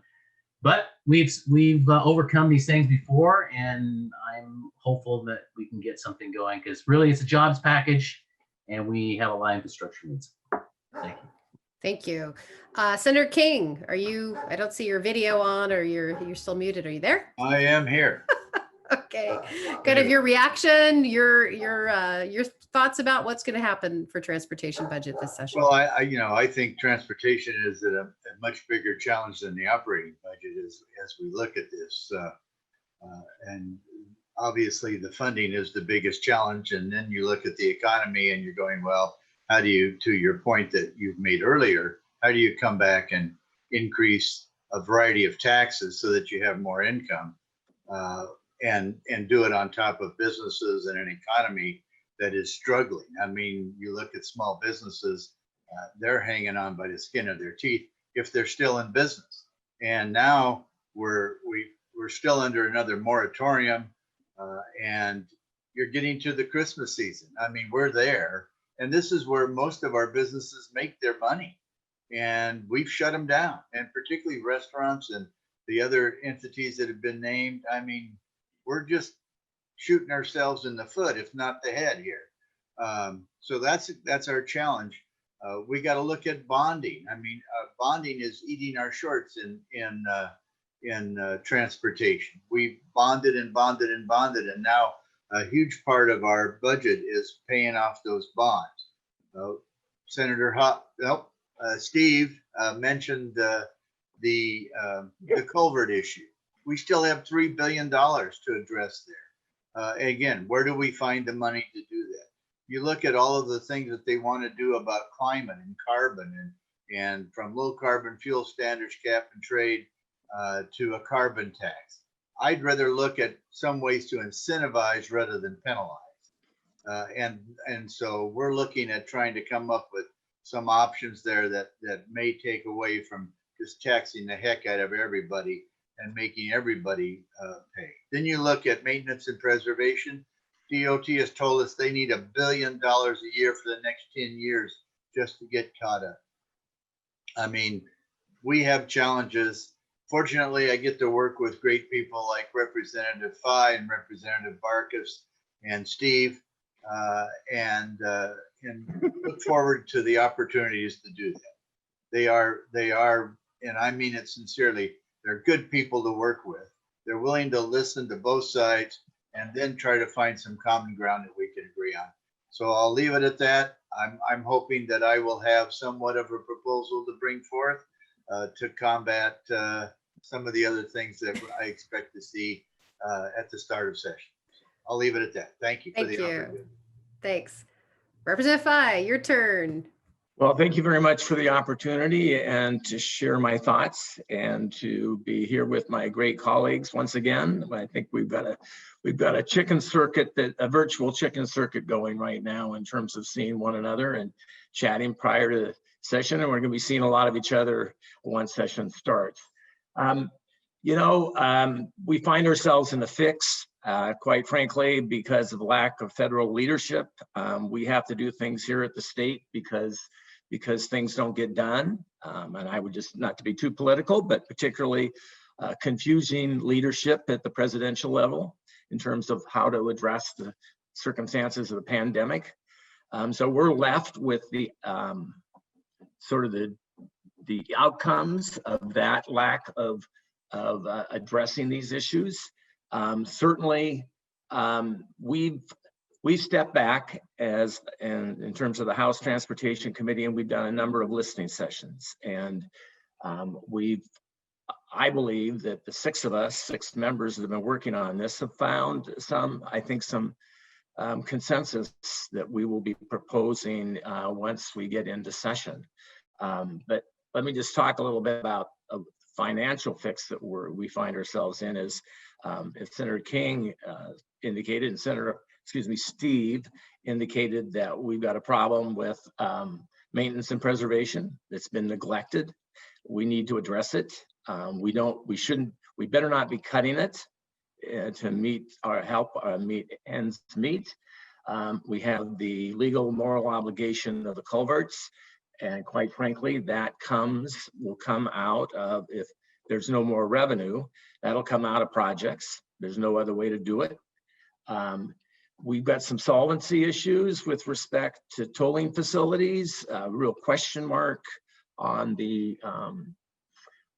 But we've overcome these things before, and I'm hopeful that we can get something going, because really it's a jobs package, and we have a lot of infrastructure needs. Thank you. Thank you. Senator King, I don't see your video on, or you're still muted. Are you there? I am here. Okay. Kind of your reaction, your thoughts about what's going to happen for transportation budget this session. Well, I think transportation is a much bigger challenge than the operating budget as we look at this. And obviously the funding is the biggest challenge. And then you look at the economy and you're going, well, how do you, to your point that you've made earlier, how do you come back and increase a variety of taxes so that you have more income? And do it on top of businesses and an economy that is struggling. I mean, you look at small businesses, they're hanging on by the skin of their teeth if they're still in business. And now we're still under another moratorium, and you're getting to the Christmas season. I mean, we're there, and this is where most of our businesses make their money, and we've shut them down, and particularly restaurants and the other entities that have been named. I mean, we're just shooting ourselves in the foot, if not the head here. So that's our challenge. We got to look at bonding. I mean, bonding is eating our shorts in transportation. We bonded and bonded and bonded, and now a huge part of our budget is paying off those bonds. Steve mentioned the culvert issue. We still have $3 billion to address there. Again, where do we find the money to do that? You look at all of the things that they want to do about climate and carbon, and from low carbon fuel standards, cap and trade, to a carbon tax. I'd rather look at some ways to incentivize rather than penalize. And so we're looking at trying to come up with some options there that may take away from just taxing the heck out of everybody and making everybody pay. Then you look at maintenance and preservation. DOT has told us they need $1 billion a year for the next 10 years just to get caught up. I mean, we have challenges. Fortunately, I get to work with great people like Representative Fye and Representative Barkas and Steve, and look forward to the opportunities to do that. They are, and I mean it sincerely, they're good people to work with. They're willing to listen to both sides and then try to find some common ground that we can agree on. So I'll leave it at that. I'm hoping that I will have somewhat of a proposal to bring forth to combat some of the other things that I expect to see at the start of session. I'll leave it at that. Thank you for the opportunity. Thanks. Representative Fye, your turn. Well, thank you very much for the opportunity and to share my thoughts and to be here with my great colleagues once again. I think we've got a chicken circuit, a virtual chicken circuit going right now in terms of seeing one another and chatting prior to the session, and we're going to be seeing a lot of each other once session starts. We find ourselves in the fix, quite frankly, because of lack of federal leadership. We have to do things here at the state because things don't get done. And I would just, not to be too political, but particularly confusing leadership at the presidential level in terms of how to address the circumstances of the pandemic. So we're left with the sort of the outcomes of that lack of addressing these issues. Certainly, we've stepped back in terms of the House Transportation Committee, and we've done a number of listening sessions. And I believe that the six members that have been working on this have found some consensus that we will be proposing once we get into session. But let me just talk a little bit about a financial fix that we find ourselves in, as Senator King indicated, and Steve indicated that we've got a problem with maintenance and preservation that's been neglected. We need to address it. We better not be cutting it to meet ends meet. We have the legal moral obligation of the culverts. And quite frankly, that will come out of, if there's no more revenue, that'll come out of projects. There's no other way to do it. We've got some solvency issues with respect to tolling facilities, a real question mark on the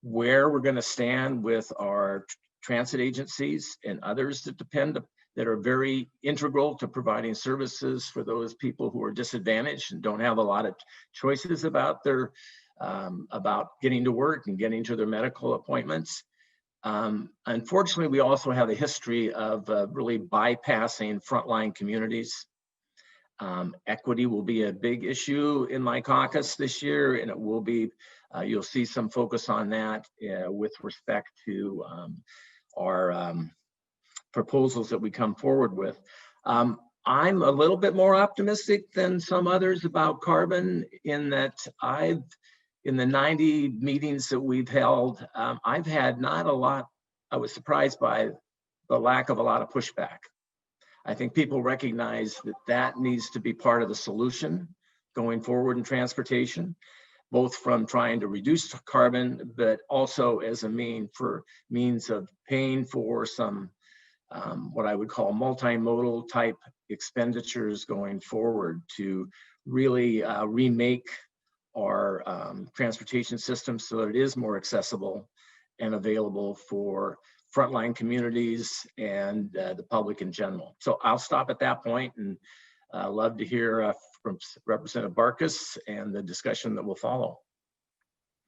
where we're going to stand with our transit agencies and others that are very integral to providing services for those people who are disadvantaged and don't have a lot of choices about about getting to work and getting to their medical appointments. Unfortunately, we also have a history of really bypassing frontline communities. Equity will be a big issue in my caucus this year, and it will be, you'll see some focus on that with respect to our proposals that we come forward with. I'm a little bit more optimistic than some others about carbon, in that in the 90 meetings that we've held, I've had not a lot. I was surprised by the lack of a lot of pushback. I think people recognize that needs to be part of the solution going forward in transportation, both from trying to reduce carbon, but also as a means of paying for some what I would call multimodal type expenditures going forward to really remake our transportation system so that it is more accessible and available for frontline communities and the public in general. So I'll stop at that point and love to hear from Representative Barkas and the discussion that will follow.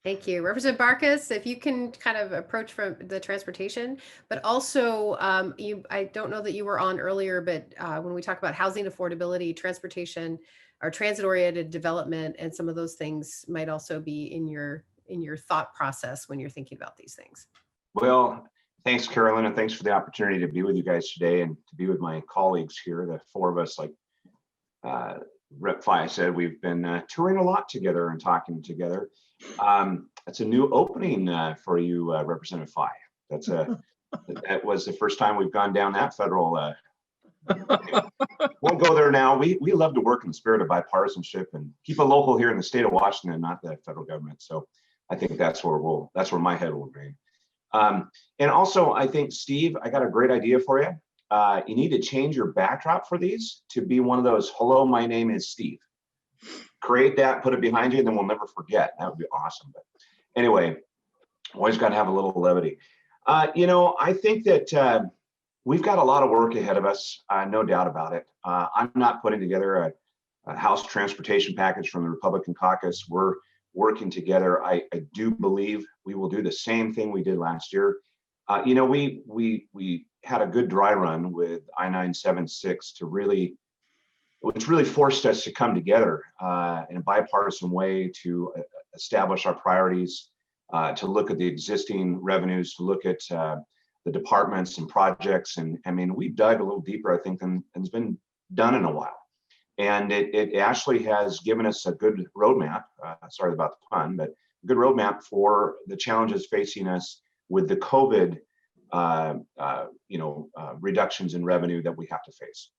Thank you. Representative Barkas, if you can kind of approach from the transportation, but also I don't know that you were on earlier, but when we talk about housing affordability, transportation, or transit-oriented development, and some of those things might also be in your thought process when you're thinking about these things. Well, thanks, Carolyn, and thanks for the opportunity to be with you guys today and to be with my colleagues here. The four of us, like Rep. Fi said, we've been touring a lot together and talking together. It's a new opening for you, Representative Fi. That was the first time we've gone down that federal. Won't go there now. We love to work in the spirit of bipartisanship and keep it local here in the state of Washington, not the federal government. So I think that's where my head will be. And also, I think, Steve, I got a great idea for you. You need to change your backdrop for these to be one of those, hello, my name is Steve. Create that, put it behind you, and then we'll never forget. That would be awesome. But anyway, always got to have a little levity. I think that we've got a lot of work ahead of us, no doubt about it. I'm not putting together a House transportation package from the Republican caucus. We're working together. I do believe we will do the same thing we did last year. We had a good dry run with I-976 which really forced us to come together in a bipartisan way to establish our priorities, to look at the existing revenues, to look at the departments and projects. And I mean, we dug a little deeper, I think, than has been done in a while. And it actually has given us a good roadmap, sorry about the pun, but a good roadmap for the challenges facing us with the COVID reductions in revenue that we have to face.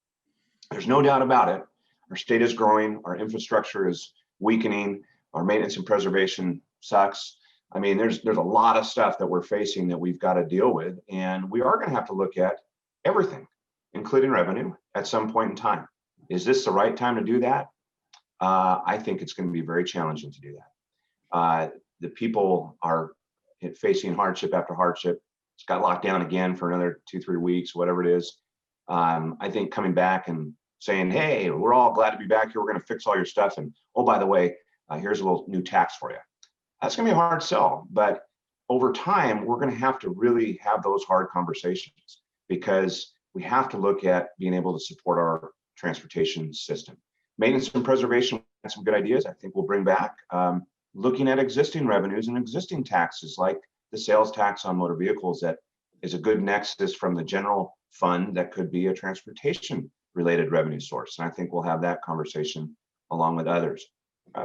There's no doubt about it. Our state is growing, our infrastructure is weakening, our maintenance and preservation sucks. I mean, there's a lot of stuff that we're facing that we've got to deal with, and we are going to have to look at everything, including revenue, at some point in time. Is this the right time to do that? I think it's going to be very challenging to do that. The people are facing hardship after hardship. It's got locked down again for another 2-3 weeks, whatever it is. I think coming back and saying, hey, we're all glad to be back here. We're going to fix all your stuff. And oh, by the way, here's a little new tax for you. That's going to be a hard sell. But over time, we're going to have to really have those hard conversations because we have to look at being able to support our transportation system. Maintenance and preservation had some good ideas I think we'll bring back. Looking at existing revenues and existing taxes like the sales tax on motor vehicles, that is a good nexus from the general fund that could be a transportation related revenue source. And I think we'll have that conversation along with others.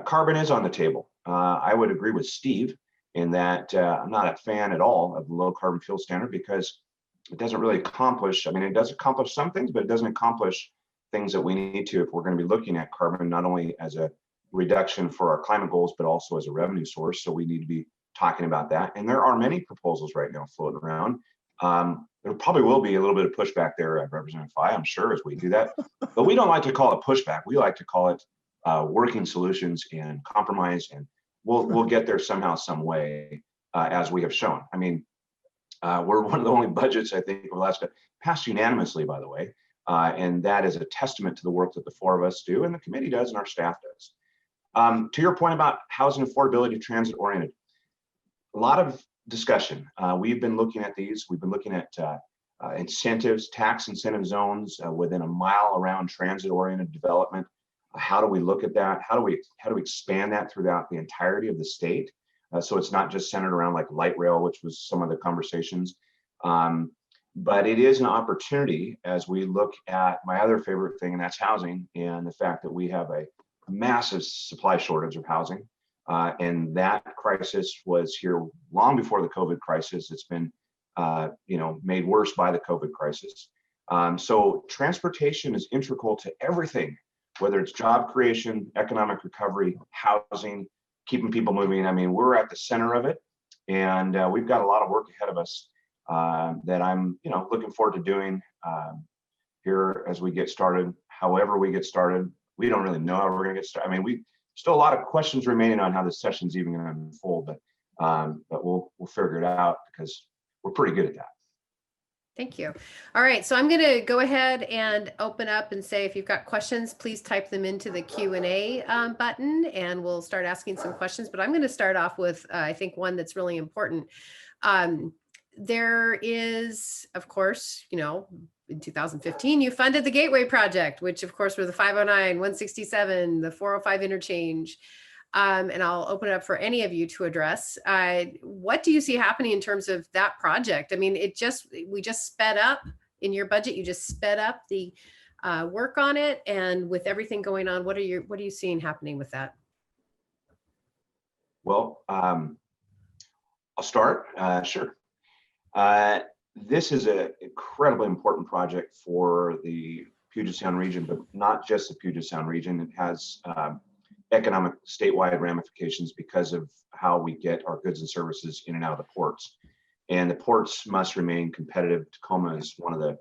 Carbon is on the table. I would agree with Steve in that I'm not a fan at all of the low carbon fuel standard because it doesn't really accomplish, I mean, it does accomplish some things, but it doesn't accomplish things that we need to if we're going to be looking at carbon, not only as a reduction for our climate goals, but also as a revenue source. So we need to be talking about that. And there are many proposals right now floating around. There probably will be a little bit of pushback there at Representative Fi, I'm sure, as we do that. But we don't like to call it pushback. We like to call it working solutions and compromise. And we'll get there somehow, some way, as we have shown. I mean, we're one of the only budgets, I think, over the last, passed unanimously, by the way. And that is a testament to the work that the four of us do and the committee does and our staff does. To your point about housing affordability, transit oriented, a lot of discussion. We've been looking at these. We've been looking at incentives, tax incentive zones within a mile around transit oriented development. How do we look at that? How do we expand that throughout the entirety of the state? So it's not just centered around like light rail, which was some of the conversations. But it is an opportunity as we look at my other favorite thing, and that's housing, and the fact that we have a massive supply shortage of housing. And that crisis was here long before the COVID crisis. It's been, made worse by the COVID crisis. So transportation is integral to everything, whether it's job creation, economic recovery, housing, keeping people moving. I mean, we're at the center of it, and we've got a lot of work ahead of us. that I'm, looking forward to doing here as we get started. However we get started, we don't really know how we're going to get started. I mean, we still a lot of questions remaining on how this session's even going to unfold, but we'll figure it out because we're pretty good at that. Thank you. All right, so I'm going to go ahead and open up and say, if you've got questions, please type them into the Q&A button, and we'll start asking some questions. But I'm going to start off with, I think, one that's really important. There is, of course, in 2015, you funded the Gateway Project, which, of course, were the 509, 167, the 405 interchange. And I'll open it up for any of you to address. What do you see happening in terms of that project? I mean, we just sped up in your budget. You just sped up the work on it, and with everything going on, what are you seeing happening with that? Well, I'll start. Sure. This is an incredibly important project for the Puget Sound region, but not just the Puget Sound region. It has economic statewide ramifications because of how we get our goods and services in and out of the ports. And the ports must remain competitive. Tacoma is one of the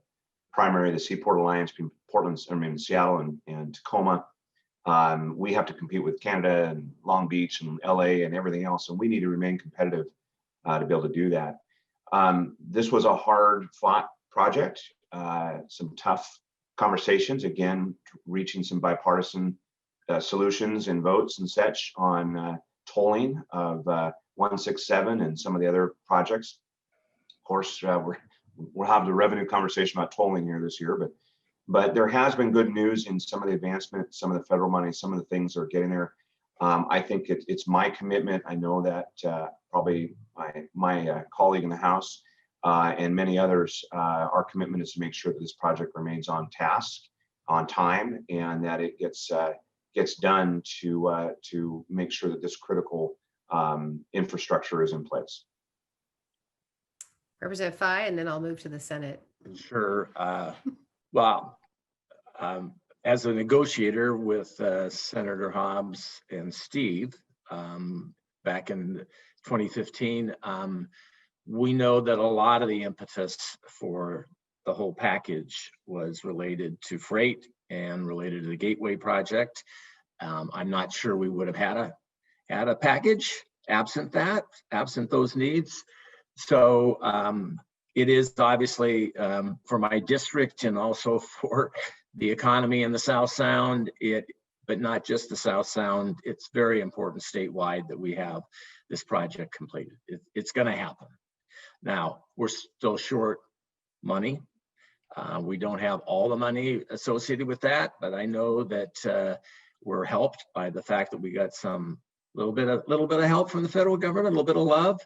primary, the Seaport Alliance between Seattle and Tacoma. We have to compete with Canada and Long Beach and LA and everything else. And we need to remain competitive to be able to do that. This was a hard fought project, some tough conversations, again, reaching some bipartisan solutions and votes and such on tolling of 167 and some of the other projects. Of course, we'll have the revenue conversation about tolling here this year, but there has been good news in some of the advancement, some of the federal money, some of the things are getting there. I think it's my commitment. I know that probably my colleague in the House and many others, our commitment is to make sure that this project remains on task, on time, and that it gets done to make sure that this critical infrastructure is in place. Representative Fye, and then I'll move to the Senate. Sure. Well, as a negotiator with Senator Hobbs and Steve back in 2015, we know that a lot of the impetus for the whole package was related to freight and related to the Gateway Project. I'm not sure we would have had a package absent those needs. So it is obviously for my district and also for the economy in the South Sound, but not just the South Sound, it's very important statewide that we have this project completed. It's going to happen. Now, we're still short money. We don't have all the money associated with that, but I know that we're helped by the fact that we got some little bit of help from the federal government, a little bit of love,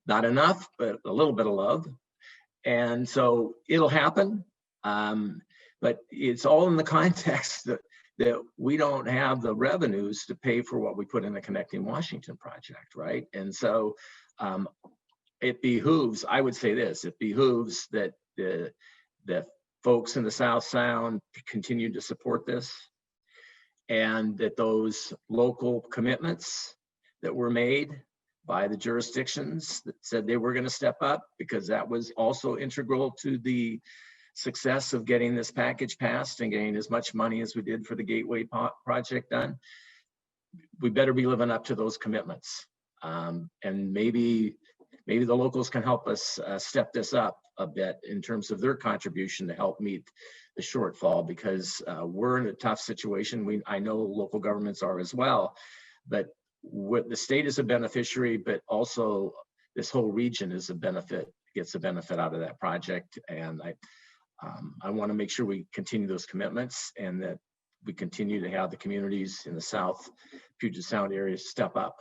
not enough, but a little bit of love, and so it'll happen. But it's all in the context that we don't have the revenues to pay for what we put in the Connecting Washington project, right? And so it behooves, I would say this, it behooves that the folks in the South Sound continue to support this, and that those local commitments that were made by the jurisdictions that said they were going to step up, because that was also integral to the success of getting this package passed and getting as much money as we did for the Gateway Project done. We better be living up to those commitments. And maybe the locals can help us step this up a bit in terms of their contribution to help meet the shortfall, because we're in a tough situation. I know local governments are as well, but what the state is a beneficiary, but also this whole region is gets a benefit out of that project. And I want to make sure we continue those commitments and that we continue to have the communities in the South Puget Sound area step up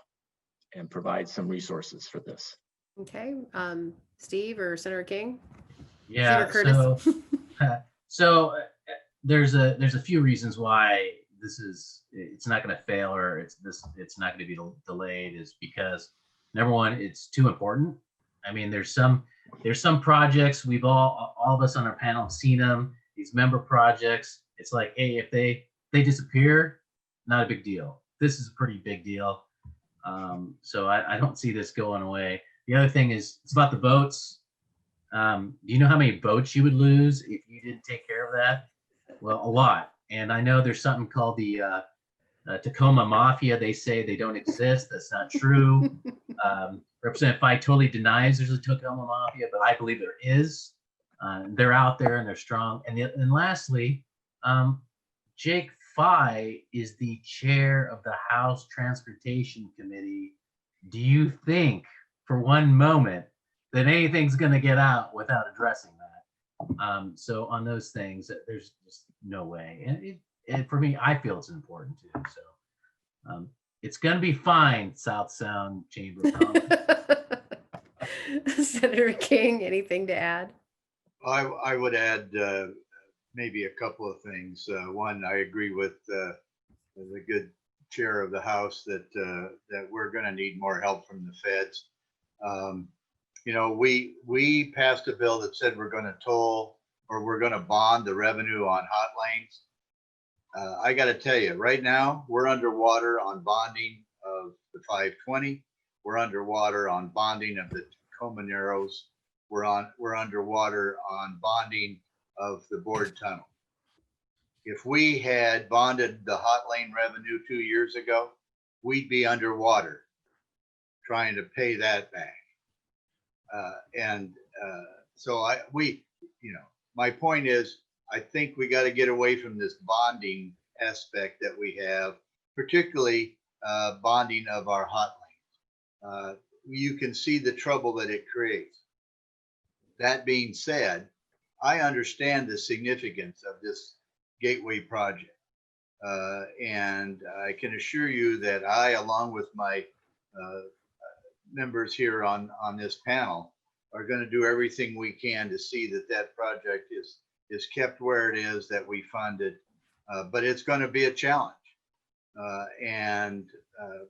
and provide some resources for this. Okay, Steve or Senator King? Yeah. Senator Curtis. So there's a few reasons why it's not going to fail, or it's not going to be delayed, is because number one, it's too important. I mean, there's some projects we've all of us on our panel have seen them. These member projects, it's like, hey, if they disappear, not a big deal. This is a pretty big deal. So I don't see this going away. The other thing is it's about the votes. Do you know how many votes you would lose if you didn't take care of that? Well, a lot. And I know there's something called the Tacoma Mafia. They say they don't exist. That's not true. Representative Fye totally denies there's a Tacoma Mafia, but I believe there is. They're out there and they're strong. And lastly, Jake Fye is the chair of the House Transportation Committee. Do you think for one moment that anything's going to get out without addressing that? So on those things, there's just no way. And for me, I feel it's important too. So it's going to be fine, South Sound Chamber of Commerce. Senator King, anything to add? I would add maybe a couple of things. One, I agree with the good chair of the House that we're going to need more help from the feds. You know, we passed a bill that said we're going to toll or we're going to bond the revenue on hot lanes. I got to tell you, right now we're underwater on bonding of the 520. We're underwater on bonding of the Tacoma Narrows. We're underwater on bonding of the Board Tunnel. If we had bonded the hot lane revenue 2 years ago, we'd be underwater trying to pay that back. So my point is, I think we got to get away from this bonding aspect that we have, particularly bonding of our hot lanes. You can see the trouble that it creates. That being said, I understand the significance of this gateway project. And I can assure you that I, along with my members here on this panel, are going to do everything we can to see that that project is kept where it is, that we fund it. But it's going to be a challenge.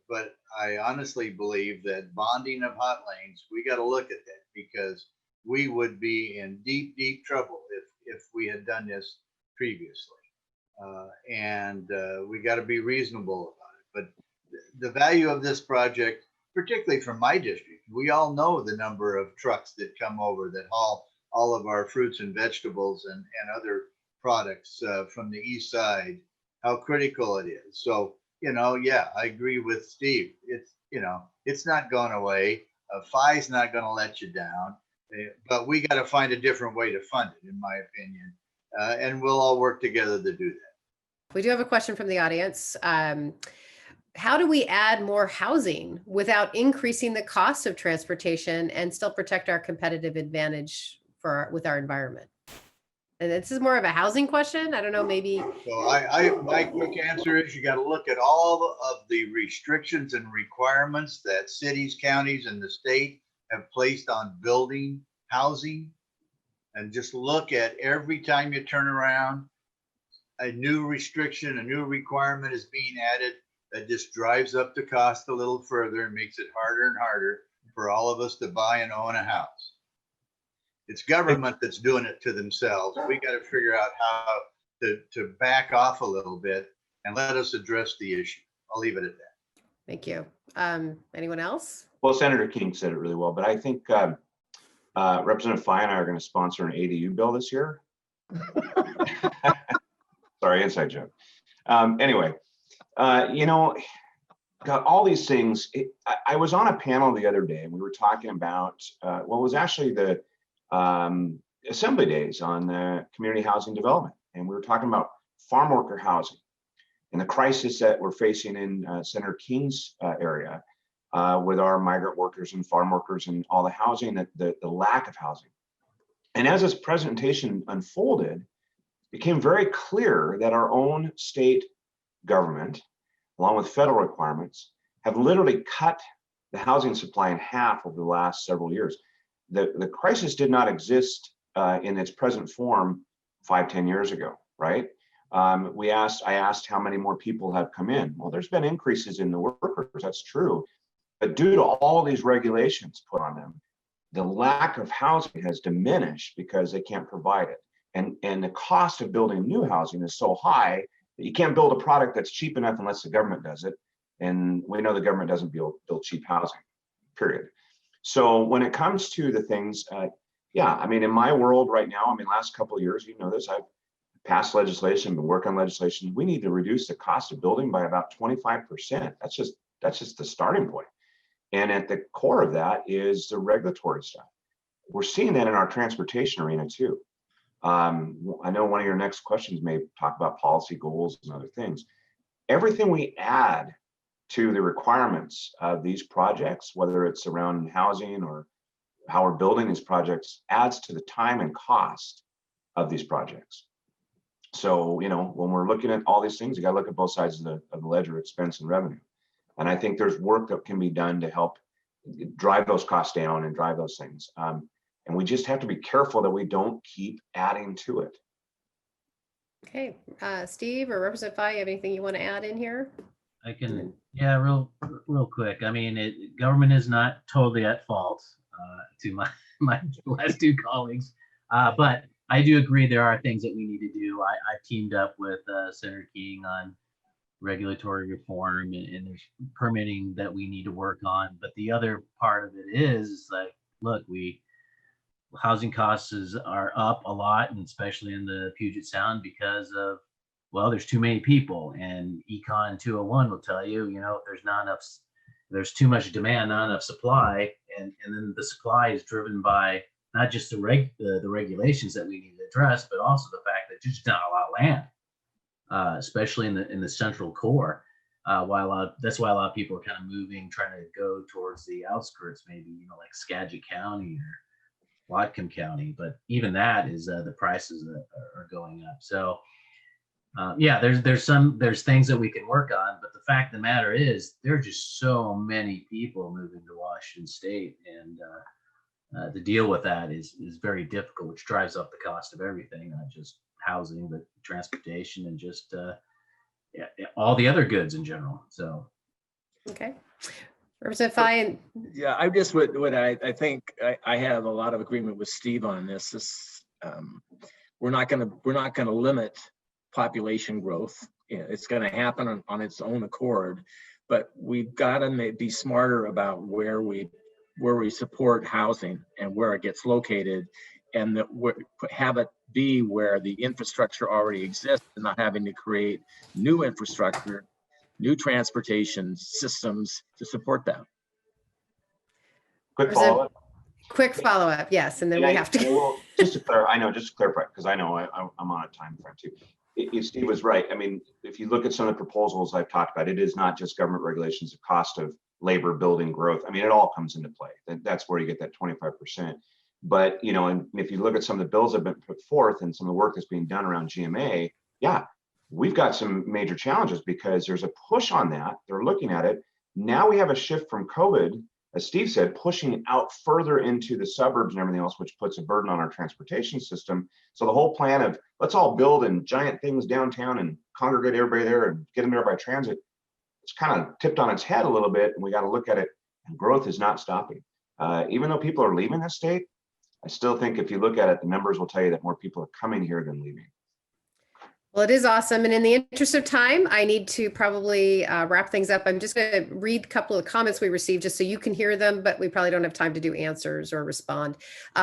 But I honestly believe that bonding of hot lanes, we got to look at that, because we would be in deep, deep trouble if we had done this previously. We got to be reasonable about it. But the value of this project, particularly from my district, we all know the number of trucks that come over that haul all of our fruits and vegetables and other products from the east side, how critical it is. So, yeah, I agree with Steve. It's not going away. FI's not going to let you down, but we got to find a different way to fund it, in my opinion. And we'll all work together to do that. We do have a question from the audience. How do we add more housing without increasing the cost of transportation and still protect our competitive advantage with our environment? And this is more of a housing question. I don't know, maybe. So my quick answer is, you got to look at all of the restrictions and requirements that cities, counties, and the state have placed on building housing, and just look at every time you turn around, a new restriction, a new requirement is being added that just drives up the cost a little further and makes it harder and harder for all of us to buy and own a house. It's government that's doing it to themselves. We got to figure out how to back off a little bit and let us address the issue. I'll leave it at that. Thank you. Anyone else? Well, Senator King said it really well, but I think Representative Fye and I are going to sponsor an ADU bill this year. Sorry, inside joke. Anyway, got all these things. I was on a panel the other day and we were talking about, it was actually the assembly days on the community housing development. And we were talking about farm worker housing and the crisis that we're facing in Senator King's area with our migrant workers and farm workers and all the housing, the lack of housing. And as this presentation unfolded, it became very clear that our own state government, along with federal requirements, have literally cut the housing supply in half over the last several years. The crisis did not exist in its present form 5-10 years ago, right? I asked how many more people have come in. Well, there's been increases in the workers, that's true. But due to all these regulations put on them, the lack of housing has diminished because they can't provide it. And the cost of building new housing is so high that you can't build a product that's cheap enough unless the government does it. And we know the government doesn't build cheap housing, period. So when it comes to the things, yeah, I mean, in my world right now, I mean, last couple of years, you know this, I've passed legislation, been working on legislation. We need to reduce the cost of building by about 25%. That's just the starting point. And at the core of that is the regulatory stuff. We're seeing that in our transportation arena too. I know one of your next questions may talk about policy goals and other things. Everything we add to the requirements of these projects, whether it's around housing or how we're building these projects, adds to the time and cost of these projects. So, you know, when we're looking at all these things, you got to look at both sides of the ledger, expense and revenue. And I think there's work that can be done to help drive those costs down and drive those things. And we just have to be careful that we don't keep adding to it. Okay, Steve or Representative Fye, you have anything you want to add in here? I can, yeah, real quick. I mean, government is not totally at fault, to my last two colleagues, but I do agree there are things that we need to do. I've teamed up with Senator King on regulatory reform, and there's permitting that we need to work on. But the other part of it is like, look, housing costs are up a lot, and especially in the Puget Sound because of, well, there's too many people, and Econ 201 will tell you, you know, there's too much demand, not enough supply, and then the supply is driven by not just the regulations that we need to address, but also the fact that there's just not a lot of land, especially in the central core. That's why a lot of people are kind of moving, trying to go towards the outskirts, maybe, you know, like Skagit County or Whatcom County. But even that is the prices that are going up. So yeah, there's things that we can work on, but the fact of the matter is there are just so many people moving to Washington State, and to deal with that is very difficult, which drives up the cost of everything, not just housing, but transportation and just yeah, all the other goods in general. So, okay, Representative Fye. Yeah, I just what I think I have a lot of agreement with Steve on this. We're not going to limit population growth. It's going to happen on its own accord, but we've got to be smarter about where we support housing and where it gets located, and have it be where the infrastructure already exists, and not having to create new infrastructure, new transportation systems to support that. Quick follow-up. Quick follow-up, yes, and then we have to. Just to clarify, because I know I'm on a time frame too. Steve was right. I mean, if you look at some of the proposals I've talked about, it is not just government regulations, the cost of labor, building, growth. I mean, it all comes into play. That's where you get that 25%. But, you know, and if you look at some of the bills that have been put forth and some of the work that's being done around GMA, yeah, we've got some major challenges because there's a push on that. They're looking at it. Now we have a shift from COVID, as Steve said, pushing out further into the suburbs and everything else, which puts a burden on our transportation system. So the whole plan of let's all build in giant things downtown and congregate everybody there and get them there by transit, it's kind of tipped on its head a little bit, and we got to look at it, and growth is not stopping. Even though people are leaving this state, I still think if you look at it, the numbers will tell you that more people are coming here than leaving. Well, it is awesome. And in the interest of time, I need to probably wrap things up. I'm just going to read a couple of comments we received just so you can hear them, but we probably don't have time to do answers or respond.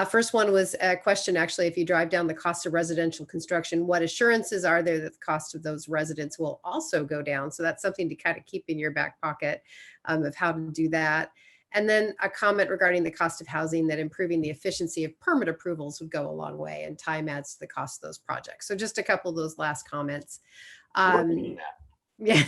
First one was a question, actually, if you drive down the cost of residential construction, what assurances are there that the cost of those residents will also go down? So that's something to kind of keep in your back pocket of how to do that. And then a comment regarding the cost of housing, that improving the efficiency of permit approvals would go a long way, and time adds to the cost of those projects. So just a couple of those last comments. Yeah.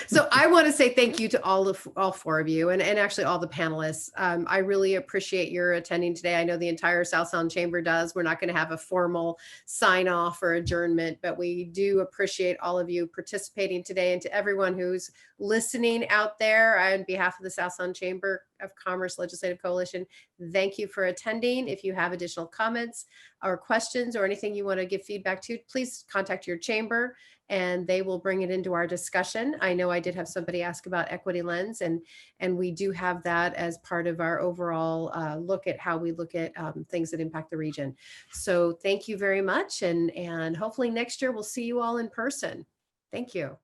So I want to say thank you to all four of you, and actually all the panelists. I really appreciate your attending today. I know the entire South Sound Chamber does. We're not going to have a formal sign off or adjournment, but we do appreciate all of you participating today. And to everyone who's listening out there, on behalf of the South Sound Chamber of Commerce Legislative Coalition, thank you for attending. If you have additional comments or questions or anything you want to give feedback to, please contact your chamber and they will bring it into our discussion. I know I did have somebody ask about Equity Lens, and we do have that as part of our overall look at how we look at things that impact the region. So thank you very much, and hopefully next year we'll see you all in person. Thank you.